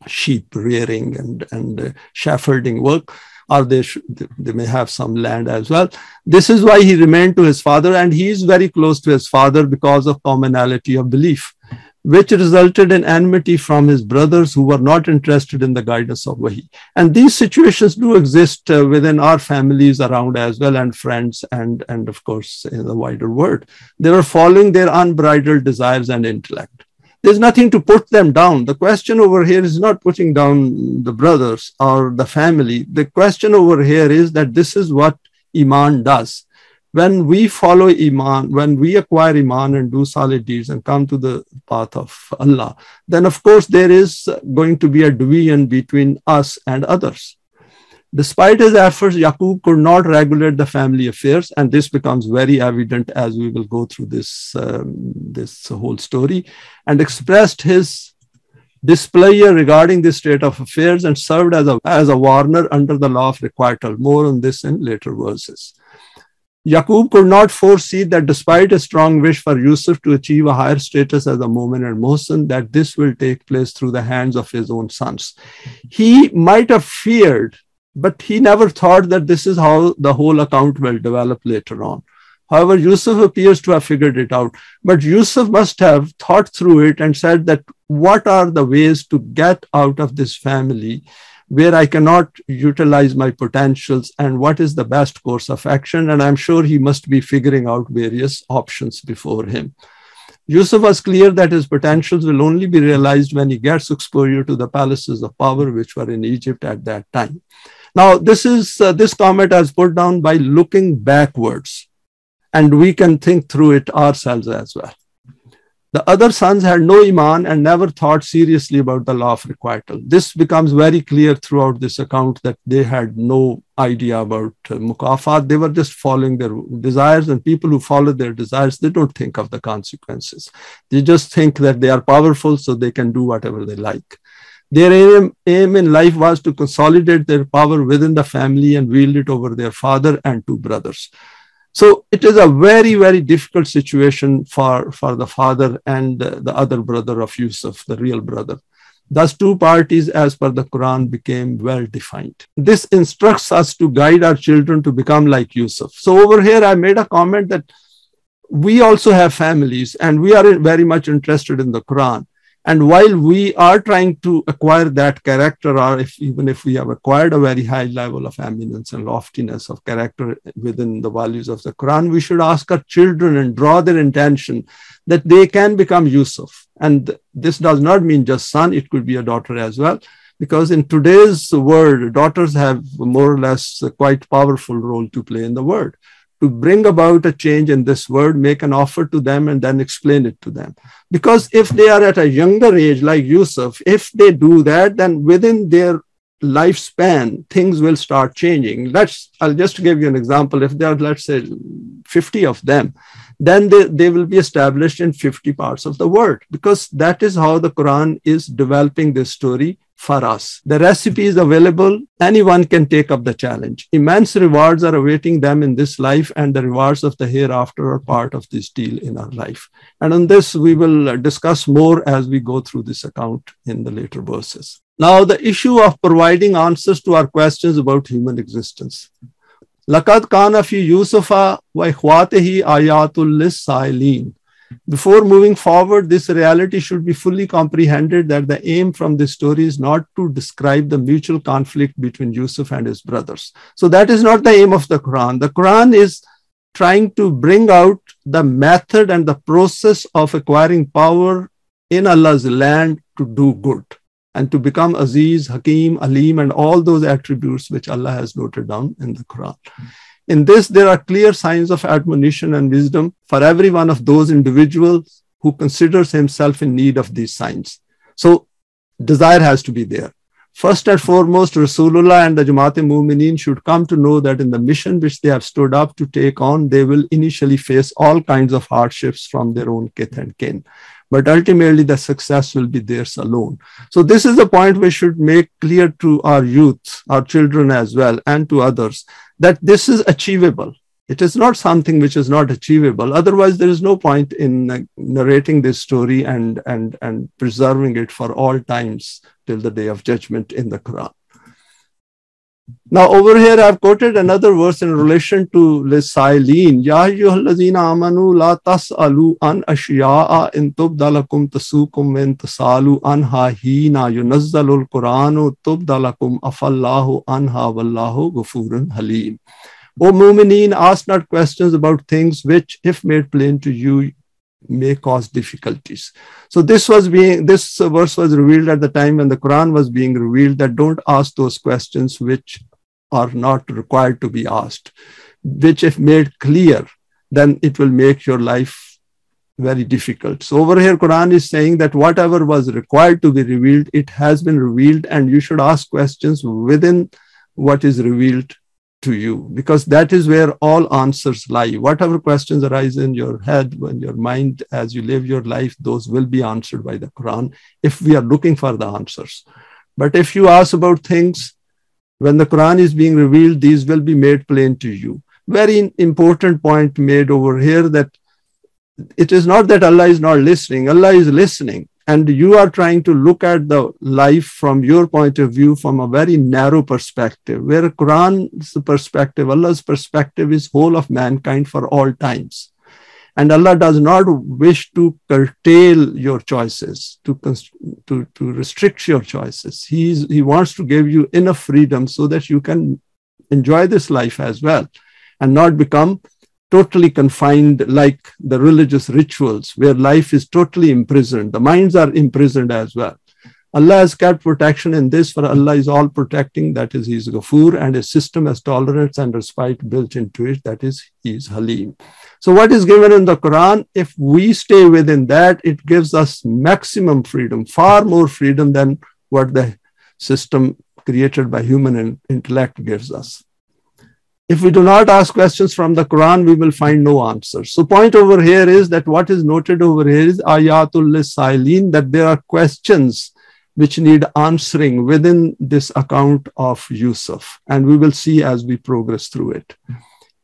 Speaker 1: sheep rearing and shepherding work. or they may have some land as well. This is why he remained to his father, and he is very close to his father because of commonality of belief, which resulted in enmity from his brothers who were not interested in the guidance of Wahi. And these situations do exist within our families around as well, and friends, and of course in the wider world. They were following their unbridled desires and intellect. There's nothing to put them down. The question over here is not putting down the brothers or the family. The question over here is that this is what Iman does. When we follow Iman, when we acquire Iman and do solid deeds and come to the path of Allah, then of course there is going to be a division between us and others. Despite his efforts, Yaqub could not regulate the family affairs, and this becomes very evident as we will go through this whole story, and expressed his displeasure regarding the state of affairs and served as a warner under the law of requital. More on this in later verses. Yaqub could not foresee that despite a strong wish for Yusuf to achieve a higher status as a Mu'min and Muhsin, that this will take place through the hands of his own sons. He might have feared, but he never thought that this is how the whole account will develop later on. However, Yusuf appears to have figured it out, but Yusuf must have thought through it and said that what are the ways to get out of this family where I cannot utilize my potentials, and what is the best course of action? And I'm sure he must be figuring out various options before him. Yusuf was clear that his potentials will only be realized when he gets exposure to the palaces of power which were in Egypt at that time. Now, this comment is put down by looking backwards, and we can think through it ourselves as well. The other sons had no Iman and never thought seriously about the law of requital. This becomes very clear throughout this account that they had no idea about mukafat. They were just following their desires, and people who follow their desires, they don't think of the consequences. They just think that they are powerful, so they can do whatever they like. Their aim in life was to consolidate their power within the family and wield it over their father and two brothers. So it is a very, very difficult situation for the father and the other brother of Yusuf, the real brother. Thus, two parties, as per the Quran, became well defined. This instructs us to guide our children to become like Yusuf. So over here, I made a comment that we also have families, and we are very much interested in the Quran. And while we are trying to acquire that character, or even if we have acquired a very high level of eminence and loftiness of character within the values of the Quran, we should ask our children and draw their intention that they can become Yusuf. And this does not mean just son, it could be a daughter as well. Because in today's world, daughters have more or less a quite powerful role to play in the world. To bring about a change in this world, make an offer to them and then explain it to them. Because if they are at a younger age like Yusuf, if they do that, then within their lifespan, things will start changing. I'll just give you an example. If there are, let's say, 50 of them, then they will be established in 50 parts of the world, because that is how the Quran is developing this story for us. The recipe is available. Anyone can take up the challenge. Immense rewards are awaiting them in this life, and the rewards of the hereafter are part of this deal in our life. And on this, we will discuss more as we go through this account in the later verses. Now, the issue of providing answers to our questions about human existence. لَقَدْ كَانَ فِي يُوسُفَ وَإِخْوَاتِهِ آيَاتٌ لِلسَّائِلِينَ. Before moving forward, this reality should be fully comprehended that the aim from this story is not to describe the mutual conflict between Yusuf and his brothers. So that is not the aim of the Quran. The Quran is trying to bring out the method and the process of acquiring power in Allah's land to do good and to become Aziz, Hakim, Alim, and all those attributes which Allah has noted down in the Quran. In this, there are clear signs of admonition and wisdom for every one of those individuals who considers himself in need of these signs. So, desire has to be there. First and foremost, Rasulullah and the Jamaat-e-Mu'mineen should come to know that in the mission which they have stood up to take on, they will initially face all kinds of hardships from their own kith and kin. But ultimately, the success will be theirs alone. So this is the point we should make clear to our youth, our children as well, and to others, that this is achievable. It is not something which is not achievable. Otherwise, there is no point in narrating this story and preserving it for all times till the day of judgment in the Quran. Now over here I've quoted another verse in relation to Lisailin. Ya ayyuhallazina amanu la tas'alu an ashya'a in tubdalakum tasukum wa in tasalu anha hina yunazzalul Quranu tubdalakum afallahu anha wallahu ghafurun halim. O mu'mineen, ask not questions about things which, if made plain to you, may cause difficulties. So this verse was revealed at the time when the Quran was being revealed, that don't ask those questions which are not required to be asked, which if made clear, then it will make your life very difficult. So over here, Quran is saying that whatever was required to be revealed, it has been revealed, and you should ask questions within what is revealed to you, because that is where all answers lie. Whatever questions arise in your head, in your mind, as you live your life, those will be answered by the Quran if we are looking for the answers. But if you ask about things, when the Quran is being revealed, these will be made plain to you. Very important point made over here, that it is not that Allah is not listening. Allah is listening. And you are trying to look at the life from your point of view, from a very narrow perspective, where Quran's perspective, Allah's perspective is whole of mankind for all times. And Allah does not wish to curtail your choices, to restrict your choices. He wants to give you enough freedom so that you can enjoy this life as well, and not become totally confined like the religious rituals where life is totally imprisoned. The minds are imprisoned as well. Allah has kept protection in this, for Allah is all protecting, that is, He is Ghafoor, and His system has tolerance and respite built into it, that is, He is Halim. So what is given in the Quran, if we stay within that, it gives us maximum freedom, far more freedom than what the system created by human intellect gives us. If we do not ask questions from the Quran, we will find no answers. So point over here is that what is noted over here is ayatul lisailin, that there are questions which need answering within this account of Yusuf. And we will see as we progress through it.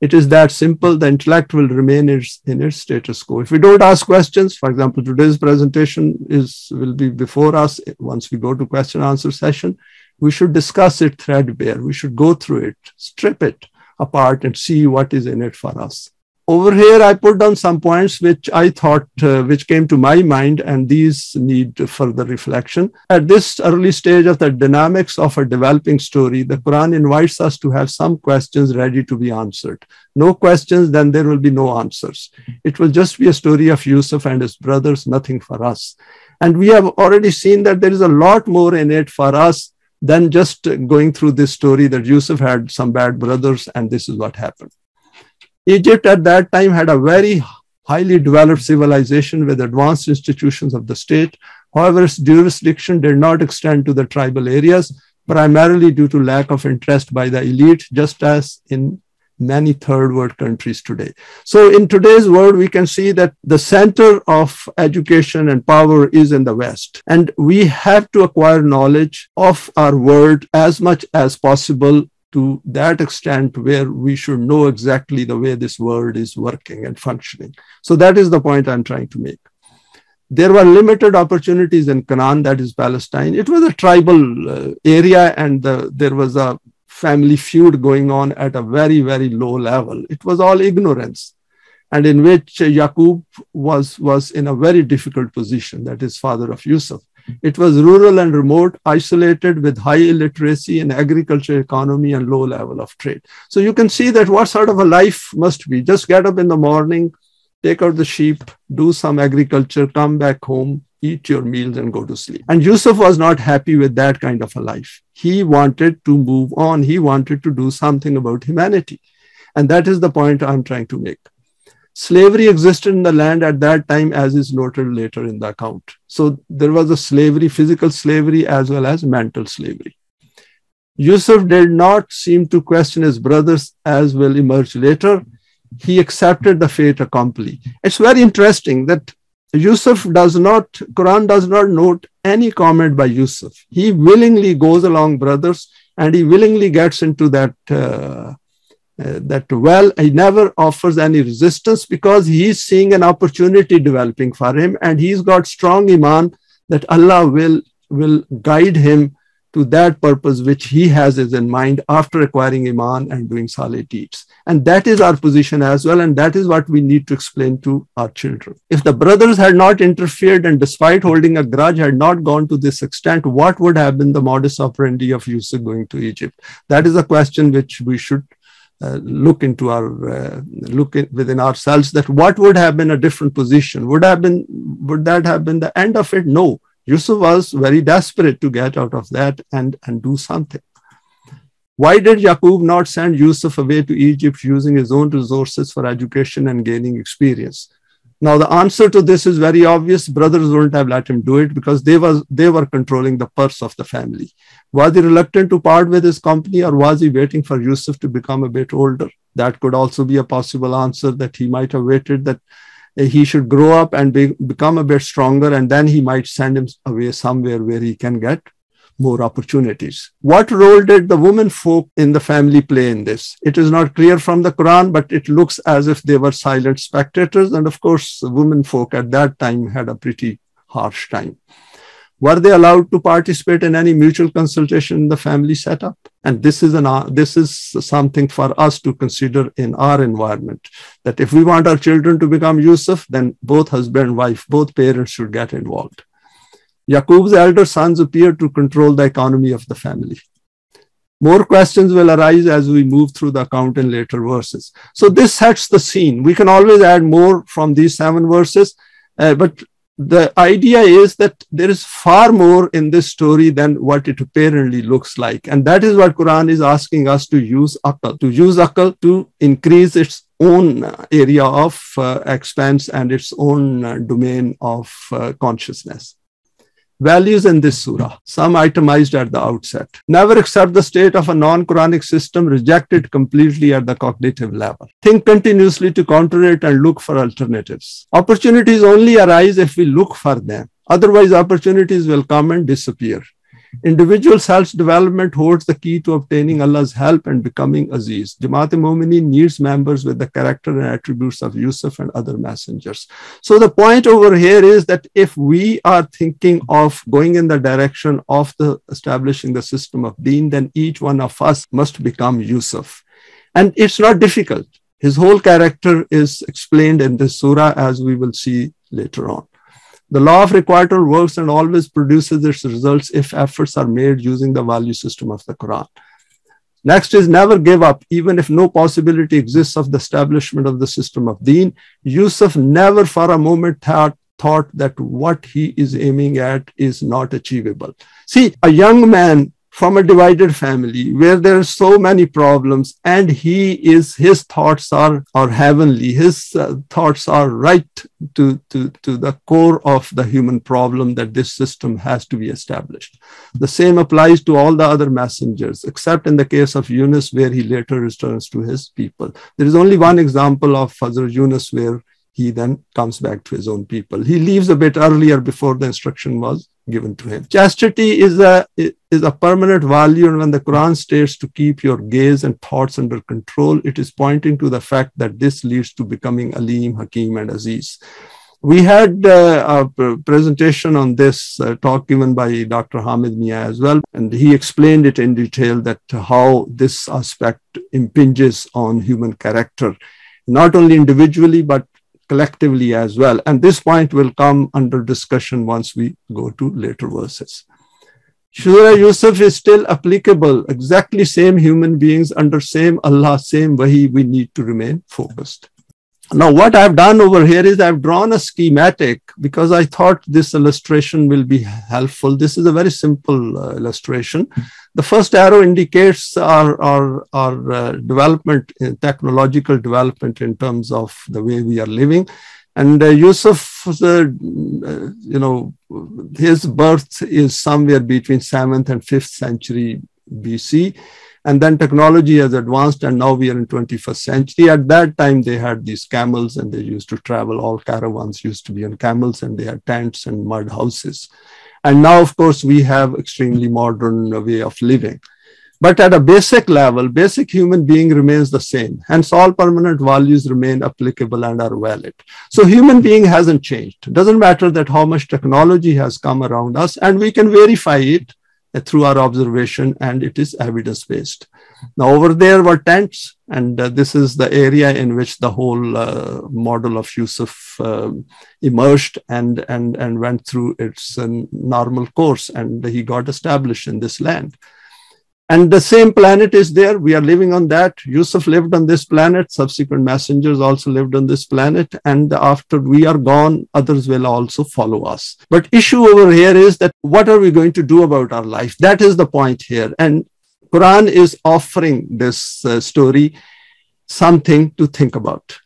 Speaker 1: It is that simple. The intellect will remain in its status quo. If we don't ask questions, for example, today's presentation will be before us. Once we go to question answer session, we should discuss it threadbare. We should go through it, strip it apart, and see what is in it for us. Over here, I put down some points which I thought, which came to my mind, and these need further reflection. At this early stage of the dynamics of a developing story, the Quran invites us to have some questions ready to be answered. No questions, then there will be no answers. It will just be a story of Yusuf and his brothers, nothing for us. And we have already seen that there is a lot more in it for us than just going through this story that Yusuf had some bad brothers and this is what happened. Egypt at that time had a very highly developed civilization with advanced institutions of the state. However, its jurisdiction did not extend to the tribal areas, primarily due to lack of interest by the elite, just as in many third world countries today. So in today's world, we can see that the center of education and power is in the West. And we have to acquire knowledge of our world as much as possible, to that extent where we should know exactly the way this world is working and functioning. So that is the point I'm trying to make. There were limited opportunities in Canaan, that is Palestine. It was a tribal area, and there was a family feud going on at a very, very low level. It was all ignorance, and in which Yaqub was in a very difficult position, that is father of Yusuf. It was rural and remote, isolated, with high illiteracy in agriculture, economy, and low level of trade. So you can see that what sort of a life must be. Just get up in the morning, take out the sheep, do some agriculture, come back home, eat your meals, and go to sleep. And Yusuf was not happy with that kind of a life. He wanted to move on. He wanted to do something about humanity. And that is the point I'm trying to make. Slavery existed in the land at that time, as is noted later in the account. So there was a slavery, physical slavery, as well as mental slavery. Yusuf did not seem to question his brothers, as will emerge later. He accepted the fait accompli. It's very interesting that Quran does not note any comment by Yusuf. He willingly goes along, brothers, and he willingly gets into that well. He never offers any resistance because he's seeing an opportunity developing for him, and he's got strong iman that Allah will guide him to that purpose which he has in mind after acquiring Iman and doing Saleh deeds. And that is our position as well, and that is what we need to explain to our children. If the brothers had not interfered and despite holding a grudge had not gone to this extent, what would have been the modus operandi of Yusuf going to Egypt? That is a question which we should look into within ourselves, that what would have been a different position? Would that have been the end of it? No. Yusuf was very desperate to get out of that and do something. Why did Yaqub not send Yusuf away to Egypt using his own resources for education and gaining experience? Now, the answer to this is very obvious. Brothers wouldn't have let him do it because they were controlling the purse of the family. Was he reluctant to part with his company, or was he waiting for Yusuf to become a bit older? That could also be a possible answer, that he might have waited that he should grow up and become a bit stronger, and then he might send him away somewhere where he can get more opportunities. What role did the women folk in the family play in this? It is not clear from the Quran, but it looks as if they were silent spectators. And of course, women folk at that time had a pretty harsh time. Were they allowed to participate in any mutual consultation in the family setup? And this is something for us to consider in our environment, that if we want our children to become Yusuf, then both husband and wife, both parents should get involved. Yaqub's elder sons appear to control the economy of the family. More questions will arise as we move through the account in later verses. So this sets the scene. We can always add more from these 7 verses, but the idea is that there is far more in this story than what it apparently looks like. And that is what Quran is asking us to use akal, to increase its own area of expense and its own domain of consciousness. Values in this surah, some itemized at the outset. Never accept the state of a non-Quranic system, reject it completely at the cognitive level. Think continuously to counter it and look for alternatives. Opportunities only arise if we look for them. Otherwise, opportunities will come and disappear. Individual self-development holds the key to obtaining Allah's help and becoming Aziz. Jamaat-e-Mu'minin needs members with the character and attributes of Yusuf and other messengers. So the point over here is that if we are thinking of going in the direction of establishing the system of deen, then each one of us must become Yusuf. And it's not difficult. His whole character is explained in this surah, as we will see later on. The law of requital works and always produces its results if efforts are made using the value system of the Quran. Next is never give up, even if no possibility exists of the establishment of the system of deen. Yusuf never for a moment thought that what he is aiming at is not achievable. See, a young man from a divided family where there are so many problems, and his thoughts are heavenly. His thoughts are right to the core of the human problem, that this system has to be established. The same applies to all the other messengers, except in the case of Yunus, where he later returns to his people. There is only one example of Hazrat Yunus where he then comes back to his own people. He leaves a bit earlier before the instruction was given to him. Chastity is a permanent value, and when the Quran states to keep your gaze and thoughts under control, it is pointing to the fact that this leads to becoming Alim, Hakim, and Aziz. We had a presentation on this talk given by Dr. Hamid Mia as well, and he explained it in detail, that how this aspect impinges on human character, not only individually, but collectively as well. And this point will come under discussion once we go to later verses. Surah Yusuf is still applicable. Exactly same human beings under same Allah, same Wahi. We need to remain focused. Now, what I've done over here is I've drawn a schematic because I thought this illustration will be helpful. This is a very simple illustration. The first arrow indicates our development, technological development in terms of the way we are living. And Yusuf, his birth is somewhere between 7th and 5th century BC. And then technology has advanced, and now we are in 21st century. At that time, they had these camels, and they used to travel. All caravans used to be on camels, and they had tents and mud houses. And now, of course, we have extremely modern way of living. But at a basic level, basic human being remains the same. Hence, all permanent values remain applicable and are valid. So human being hasn't changed. It doesn't matter that how much technology has come around us, and we can verify it through our observation, and it is evidence-based. Now, over there were tents, and this is the area in which the whole model of Yusuf emerged and went through its normal course, and he got established in this land. And the same planet is there. We are living on that. Yusuf lived on this planet. Subsequent messengers also lived on this planet. And after we are gone, others will also follow us. But issue over here is that what are we going to do about our life? That is the point here. And Quran is offering this story something to think about.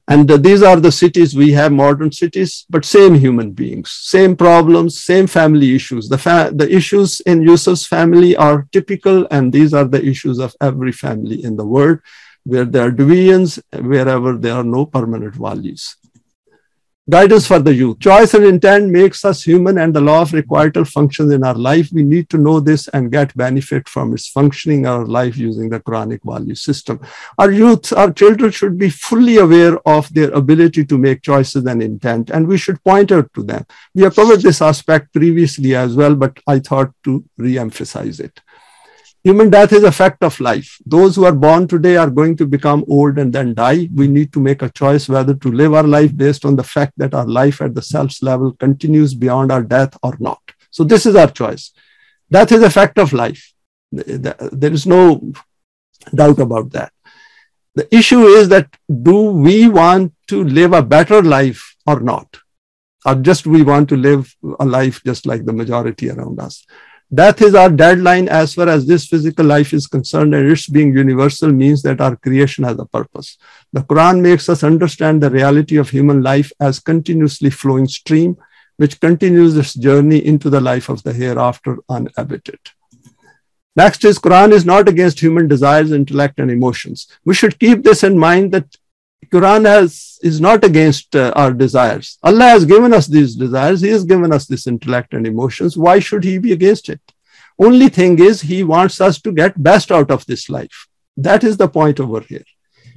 Speaker 1: And these are the cities we have, modern cities, but same human beings, same problems, same family issues. The issues in Yusuf's family are typical, and these are the issues of every family in the world, where there are divisions, wherever there are no permanent values. Guidance for the youth. Choice and intent makes us human, and the law of requital functions in our life. We need to know this and get benefit from its functioning in our life using the Quranic value system. Our youth, our children should be fully aware of their ability to make choices and intent, and we should point out to them. We have covered this aspect previously as well, but I thought to re-emphasize it. Human death is a fact of life. Those who are born today are going to become old and then die. We need to make a choice whether to live our life based on the fact that our life at the self level continues beyond our death or not. So this is our choice. Death is a fact of life. There is no doubt about that. The issue is that, do we want to live a better life or not? Or just we want to live a life just like the majority around us? Death is our deadline as far as this physical life is concerned, and its being universal means that our creation has a purpose. The Quran makes us understand the reality of human life as continuously flowing stream, which continues its journey into the life of the hereafter unabated. Next is, Quran is not against human desires, intellect, and emotions. We should keep this in mind, that Quran is not against our desires. Allah has given us these desires. He has given us this intellect and emotions. Why should he be against it? Only thing is, he wants us to get best out of this life. That is the point over here.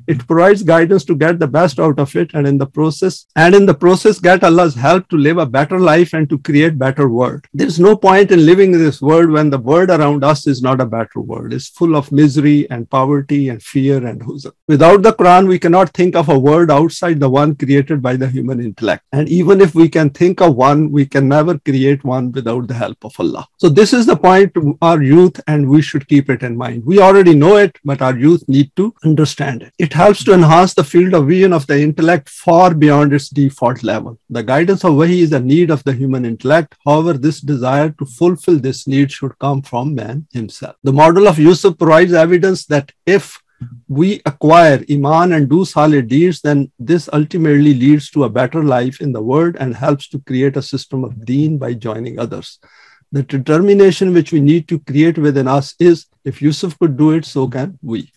Speaker 1: It provides guidance to get the best out of it, and in the process get Allah's help to live a better life and to create better world. There's no point in living in this world when the world around us is not a better world. It's full of misery and poverty and fear and huzn. Without the Quran, we cannot think of a world outside the one created by the human intellect. And even if we can think of one, we can never create one without the help of Allah. So this is the point to our youth, and we should keep it in mind. We already know it, but our youth need to understand it. It helps to enhance the field of vision of the intellect far beyond its default level. The guidance of Wahi is a need of the human intellect. However, this desire to fulfill this need should come from man himself. The model of Yusuf provides evidence that if we acquire Iman and do solid deeds, then this ultimately leads to a better life in the world and helps to create a system of deen by joining others. The determination which we need to create within us is, if Yusuf could do it, so can we.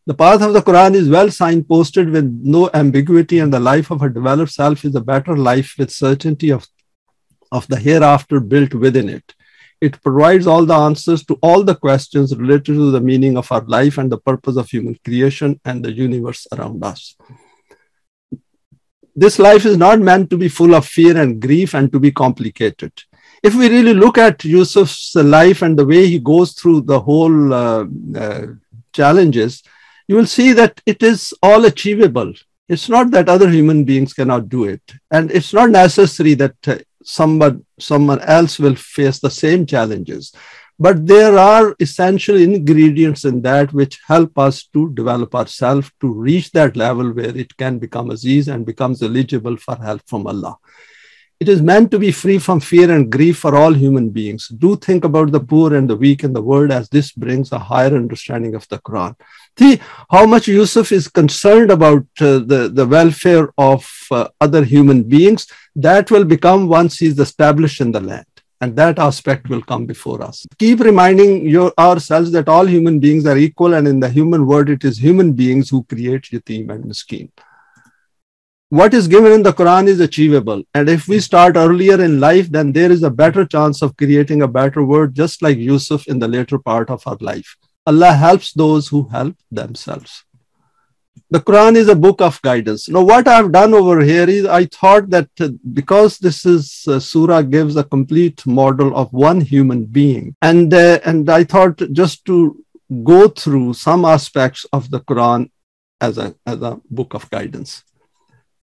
Speaker 1: The path of the Quran is well signposted with no ambiguity, and the life of a developed self is a better life with certainty of the hereafter built within it. It provides all the answers to all the questions related to the meaning of our life and the purpose of human creation and the universe around us. This life is not meant to be full of fear and grief and to be complicated. If we really look at Yusuf's life and the way he goes through the whole challenges, you will see that it is all achievable. It's not that other human beings cannot do it. And it's not necessary that someone else will face the same challenges. But there are essential ingredients in that which help us to develop ourselves to reach that level where it can become aziz and becomes eligible for help from Allah. It is meant to be free from fear and grief for all human beings. Do think about the poor and the weak in the world, as this brings a higher understanding of the Quran. See how much Yusuf is concerned about the welfare of other human beings. That will become once he's established in the land. And that aspect will come before us. Keep reminding ourselves that all human beings are equal, and in the human world, it is human beings who create yatim and miskin. What is given in the Quran is achievable. And if we start earlier in life, then there is a better chance of creating a better world, just like Yusuf in the later part of our life. Allah helps those who help themselves. The Quran is a book of guidance. Now, what I've done over here is I thought that because this is surah gives a complete model of one human being, and I thought just to go through some aspects of the Quran as a book of guidance.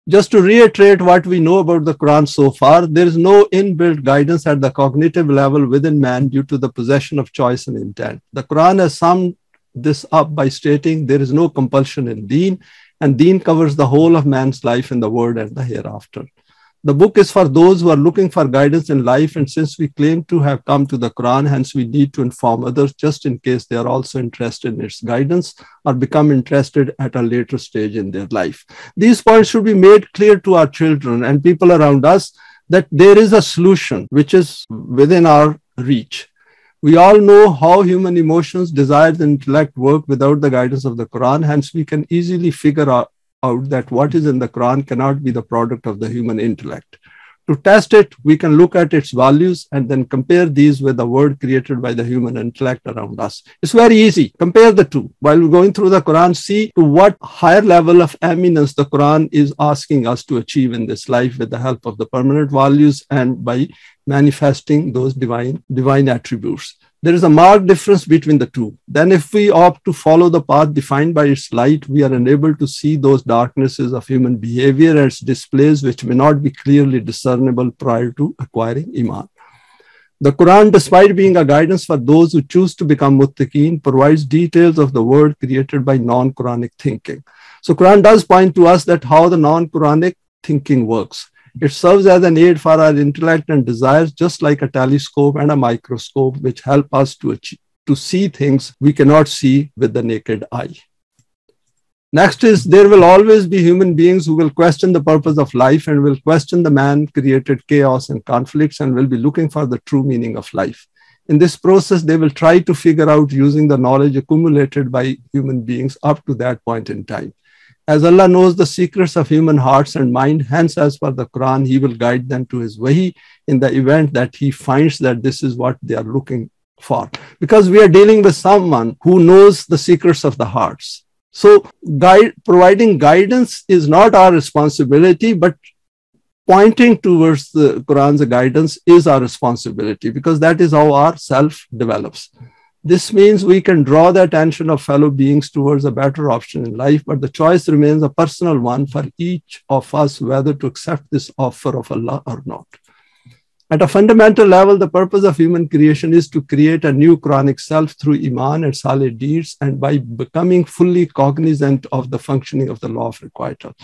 Speaker 1: Just to reiterate what we know about the Quran so far, there is no inbuilt guidance at the cognitive level within man due to the possession of choice and intent. The Quran has summed this up by stating there is no compulsion in deen, and deen covers the whole of man's life in the world and the hereafter. The book is for those who are looking for guidance in life, and since we claim to have come to the Quran, hence we need to inform others just in case they are also interested in its guidance or become interested at a later stage in their life. These points should be made clear to our children and people around us that there is a solution which is within our reach. We all know how human emotions, desires, and intellect work without the guidance of the Quran. Hence, we can easily figure out that what is in the Quran cannot be the product of the human intellect. To test it, we can look at its values and then compare these with the word created by the human intellect around us. It's very easy. Compare the two. While we're going through the Quran, see to what higher level of eminence the Quran is asking us to achieve in this life with the help of the permanent values and by manifesting those divine attributes. There is a marked difference between the two. Then if we opt to follow the path defined by its light, we are unable to see those darknesses of human behavior and its displays which may not be clearly discernible prior to acquiring Iman. The Quran, despite being a guidance for those who choose to become muttaqeen, provides details of the world created by non-Quranic thinking. So Quran does point to us that how the non-Quranic thinking works. It serves as an aid for our intellect and desires, just like a telescope and a microscope, which help us to see things we cannot see with the naked eye. Next is, there will always be human beings who will question the purpose of life and will question the man-created chaos and conflicts and will be looking for the true meaning of life. In this process, they will try to figure out using the knowledge accumulated by human beings up to that point in time. As Allah knows the secrets of human hearts and mind, hence as per the Quran, He will guide them to His wahi in the event that He finds that this is what they are looking for. Because we are dealing with someone who knows the secrets of the hearts. So providing guidance is not our responsibility, but pointing towards the Quran's guidance is our responsibility because that is how our self develops. This means we can draw the attention of fellow beings towards a better option in life, but the choice remains a personal one for each of us whether to accept this offer of Allah or not. At a fundamental level, the purpose of human creation is to create a new Quranic self through Iman and Salih deeds and by becoming fully cognizant of the functioning of the law of requital.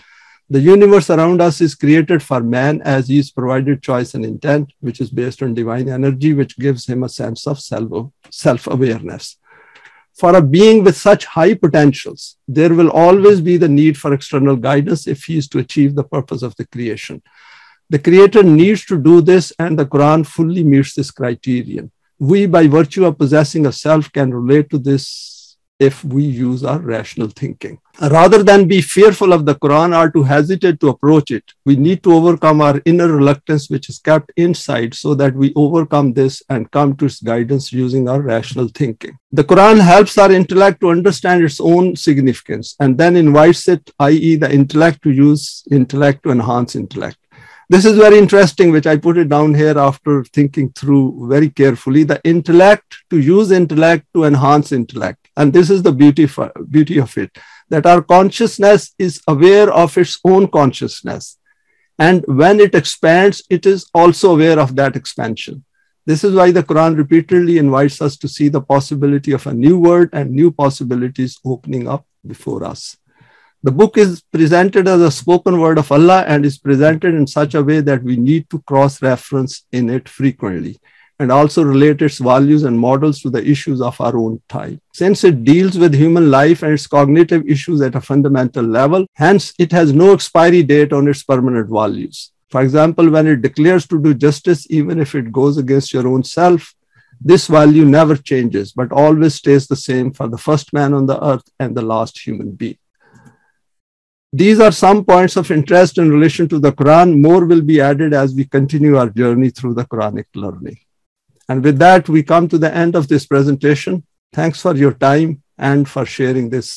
Speaker 1: The universe around us is created for man as he is provided choice and intent, which is based on divine energy, which gives him a sense of self-awareness. For a being with such high potentials, there will always be the need for external guidance if he is to achieve the purpose of the creation. The Creator needs to do this, and the Quran fully meets this criterion. We, by virtue of possessing a self, can relate to this if we use our rational thinking. Rather than be fearful of the Quran or to hesitate to approach it, we need to overcome our inner reluctance which is kept inside so that we overcome this and come to its guidance using our rational thinking. The Quran helps our intellect to understand its own significance and then invites it, i.e. the intellect, to use intellect to enhance intellect. This is very interesting, which I put it down here after thinking through very carefully. The intellect, to use intellect to enhance intellect. And this is the beauty of it, that our consciousness is aware of its own consciousness. And when it expands, it is also aware of that expansion. This is why the Quran repeatedly invites us to see the possibility of a new world and new possibilities opening up before us. The book is presented as a spoken word of Allah and is presented in such a way that we need to cross-reference in it frequently and also relate its values and models to the issues of our own time. Since it deals with human life and its cognitive issues at a fundamental level, hence it has no expiry date on its permanent values. For example, when it declares to do justice, even if it goes against your own self, this value never changes, but always stays the same for the first man on the earth and the last human being. These are some points of interest in relation to the Quran. More will be added as we continue our journey through the Quranic learning. And with that, we come to the end of this presentation. Thanks for your time and for sharing this